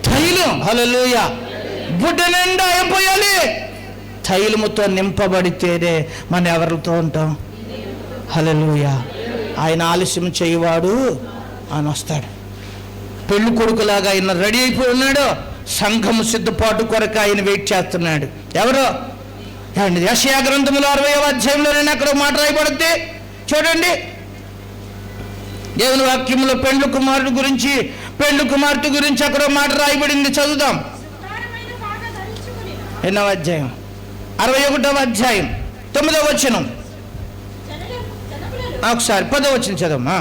తైలం. హల్లెలూయా. బుడ్డి నిండా ఏం పోయాలి? తైలముతో నింపబడితేనే మనం ఎవరితో ఉంటాం? హల్లెలూయా. ఆయన ఆలస్యం చేయవాడు ఆయన వస్తాడు. పెళ్లి కొడుకులాగా ఆయన రెడీ అయిపోయి ఉన్నాడు. సంఘము సిద్ధపాటు కొరకు ఆయన వెయిట్ చేస్తున్నాడు. ఎవరో యెషయా గ్రంథంలో 60వ అధ్యాయంలో అక్కడ మాట రాయబడుద్ది చూడండి. దేవుని వాక్యంలో పెండ్లి కుమారుడు గురించి, పెండ్లి కుమార్తె గురించి అక్కడ మాట రాయబడింది. చదువుదాం. 8వ అధ్యాయం 61వ అధ్యాయం 9వ వచనం. ఒకసారి 10వ వచనం చదవమ్మా.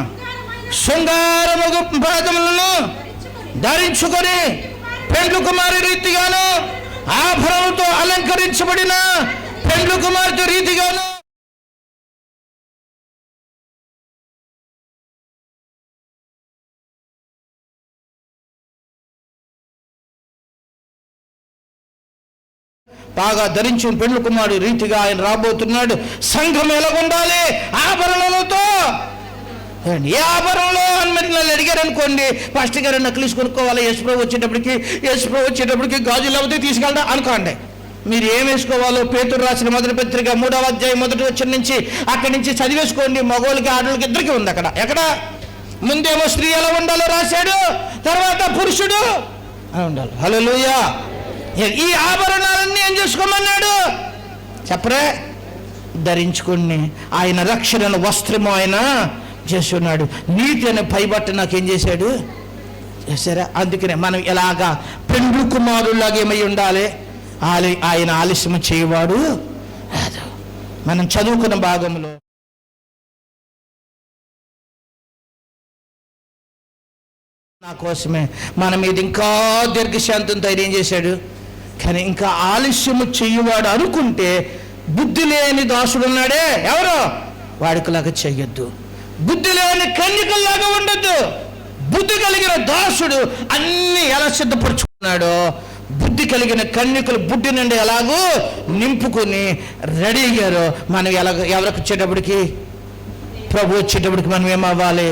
శృంగారముగు పాదములను ధరించుకొని పెండ్లి కుమారి రీతిగాను, ఆభరణంతో అలంకరించబడిన పెండ్లి కుమార్తె రీతిగాను బాగా ధరించిన పెండ్లి కుమారుడు రీతిగా ఆయన రాబోతున్నాడు. సంఘం ఎలాగుండాలి? ఆభరణలతో. ఏ ఆభరణలో అని మరి నన్ను అడిగారు అనుకోండి, పాస్టర్ గారు నక్లీస్ కొనుక్కోవాలి, యేసుప్రభు వచ్చేటప్పటికి గాజులు అవుతే తీసుకెళ్తా అనుకోండి. మీరు ఏం వేసుకోవాలో పేతురు రాసిన మొదటి పత్రిక 3వ అధ్యాయం 1వ వచనం నుంచి అక్కడి నుంచి చదివేసుకోండి. మగవాళ్ళకి ఆడవాళ్ళకి ఇద్దరికి ఉంది. ఎక్కడ ముందేమో స్త్రీ ఎలా ఉండాలో రాశాడు, తర్వాత పురుషుడు అని ఉండాలి. హల్లెలూయా. ఈ ఆభరణాలన్నీ ఏం చేసుకోమన్నాడు చెప్పరే? ధరించుకుని ఆయన రక్షణను వస్త్రము ఆయన చేస్తున్నాడు. నీతి అనే పైబట్ట నాకేం చేశాడు చేశారా? అందుకనే మనం ఎలాగా పెండ్లి కుమారులాగా ఏమై ఉండాలి? ఆయన ఆలస్యం చేయవాడు కాదు. మనం చదువుకున్న భాగంలో నా కోసమే మన మీద ఇంకా దీర్ఘశాంతం ధైర్యం చేశాడు. కానీ ఇంకా ఆలస్యము చెయ్యవాడు అనుకుంటే బుద్ధి లేని దాసుడు ఉన్నాడే, ఎవరో వాడికిలాగా చెయ్యొద్దు. బుద్ధి లేని కన్యకల్లాగా ఉండొద్దు. బుద్ధి కలిగిన దాసుడు అన్ని ఎలా సిద్ధపరుచుకున్నాడో, బుద్ధి కలిగిన కన్యకలు బుద్ధి నుండి ఎలాగో నింపుకొని రెడీ అయ్యారో, మనం ఎవరికి వచ్చేటప్పటికి, ప్రభు వచ్చేటప్పటికి మనం ఏమవ్వాలి?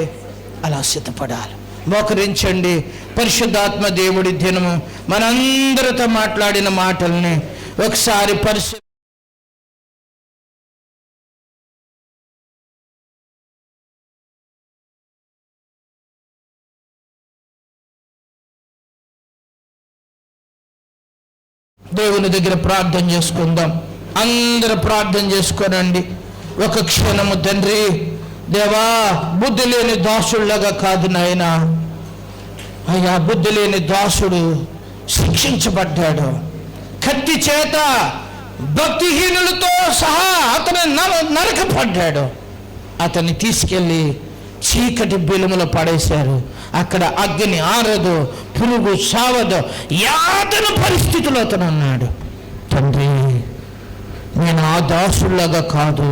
అలా సిద్ధపడాలి. మోకరించండి. పరిశుద్ధాత్మ దేవుడి దినము మనందరితో మాట్లాడిన మాటల్ని ఒకసారి దేవుని దగ్గర ప్రార్థన చేసుకుందాం. అందరూ ప్రార్థన చేసుకోనండి. ఒక క్షణము తండ్రి, దేవా, బుద్ధి లేని దాసుడులాగా కాదు నాయనా. అయ్యా, బుద్ధి లేని దాసుడు శిక్షించబడ్డాడు. కత్తి చేత భక్తిహీనులతో సహా అతను నరకపడ్డాడు. అతన్ని తీసుకెళ్ళి చీకటి బిలుములో పడేశారు. అక్కడ అగ్ని ఆరదు, పురుగు సావదు, యాతన పరిస్థితిలో అతను అన్నాడు. తండ్రి, నేను ఆ దాసులాగా కాదు,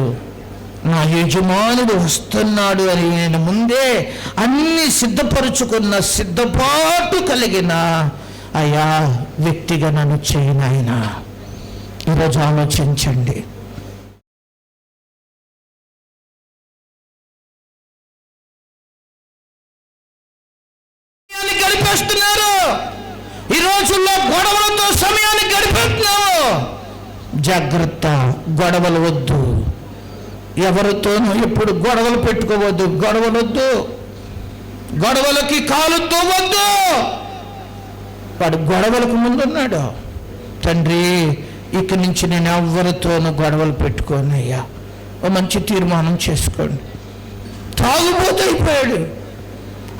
నా యజమానుడు వస్తున్నాడు అని నేను ముందే అన్ని సిద్ధపరుచుకున్న సిద్ధపాటు కలిగిన అయ్యా వ్యక్తిగా నన్ను చేయనాయనా. ఈరోజు ఆలోచించండి. గడిపేస్తున్నారు. ఈ రోజుల్లో గొడవలతో సమయాన్ని గడిపేస్తున్నాము. జాగ్రత్త, గొడవలు వద్దు. ఎవరితోనూ ఎప్పుడు గొడవలు పెట్టుకోవద్దు. గొడవలొద్దు, గొడవలకి కాలు తోవద్దు. వాడు గొడవలకు ముందున్నాడు. తండ్రి, ఇక్కడి నుంచి నేను ఎవరితోనూ గొడవలు పెట్టుకోనయ్యా, ఓ మంచి తీర్మానం చేసుకోండి. తాగుబోతు అయిపోయాడు.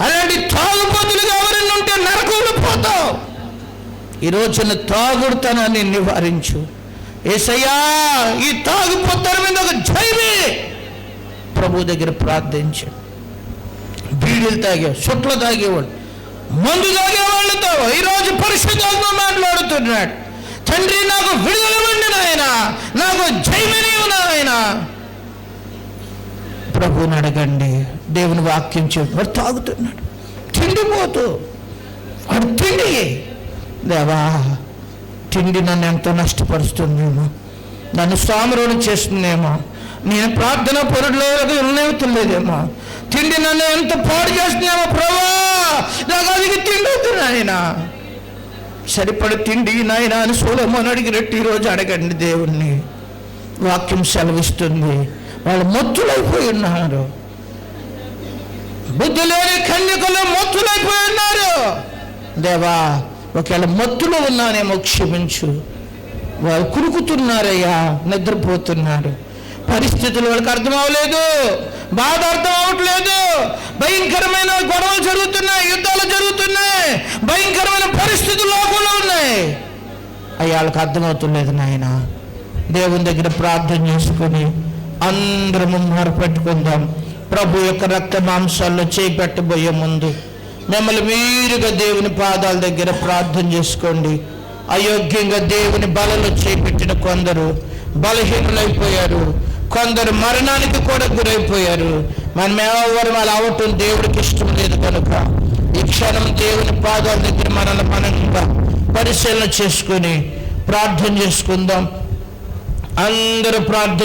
అలాంటి తాగుబోతులుగా ఎవరైనా ఉంటే నరకంలో పోతావు. ఈ రోజున తాగుడుతనాన్ని నివారించు యేసయ్యా. ఈ తాగుబోతుల మీద ఒక జైవి ప్రభు దగ్గర ప్రార్థించు. బీడీలు తాగేవాడు, సుట్లు తాగేవాడు, మందు తాగేవాళ్ళతో ఈరోజు పరిశుద్ధాత్మ మాట్లాడుతున్నాడు. తండ్రి, నాకు విడుదల ఇవ్వండి నాయనా, నాకు జైవిని నాయనా. ప్రభువుని అడగండి. దేవుని వాక్యం చెప్పి వాడు తాగుతున్నాడు, తిండిపోతూ వాడు తిండి. దేవా, తిండి నన్ను ఎంతో నష్టపరుస్తుందేమో, నన్ను సామరోణం చేస్తుందేమో, నేను ప్రార్థన పొరలో ఉన్నలేదేమో, తిండి నన్ను ఎంత పాడు చేస్తుందేమో. ప్రభా, నాకు అది తిండి అవుతుంది ఆయన. సరిపడి తిండి నాయన అని సొలొమోను అడిగినట్టు ఈరోజు అడగండి దేవుణ్ణి. వాక్యం సెలవిస్తుంది, వాళ్ళు మొత్తులైపోయి ఉన్నారు. బుద్ధి లేని కన్యకలు మొత్తులైపోయి ఉన్నారు. దేవా, ఒకవేళ మొత్తులో ఉన్నానేమో క్షమించు. వాళ్ళు కురుకుతున్నారయ్యా, నిద్రపోతున్నారు. పరిస్థితులు వాళ్ళకి అర్థం అవ్వలేదు, బాధ అర్థం అవ్వట్లేదు. భయంకరమైన గొడవలు జరుగుతున్నాయి, యుద్ధాలు జరుగుతున్నాయి, భయంకరమైన పరిస్థితులు లోకంలో ఉన్నాయి. అయ్యా వాళ్ళకి అర్థమవుతులేదు నాయన. దేవుని దగ్గర ప్రార్థన చేసుకుని అందరము మొరపెట్టుకుందాం. ప్రభు యొక్క రక్త మాంసాల్లో చేపెట్టబోయే ముందు మిమ్మల్ని మీరుగా దేవుని పాదాల దగ్గర ప్రార్థన చేసుకోండి. అయోగ్యంగా దేవుని బలలో చేపెట్టిన కొందరు బలహీనులైపోయారు, కొందరు మరణానికి కూడా గురైపోయారు. మనం ఎవరు అలా అవటం దేవుడికి ఇష్టం లేదు కనుక ఈ క్షణం దేవుని పాదాల దగ్గర మనల్ని మనంగా పరిశీలన చేసుకుని ప్రార్థన చేసుకుందాం. అందరూ ప్రార్థన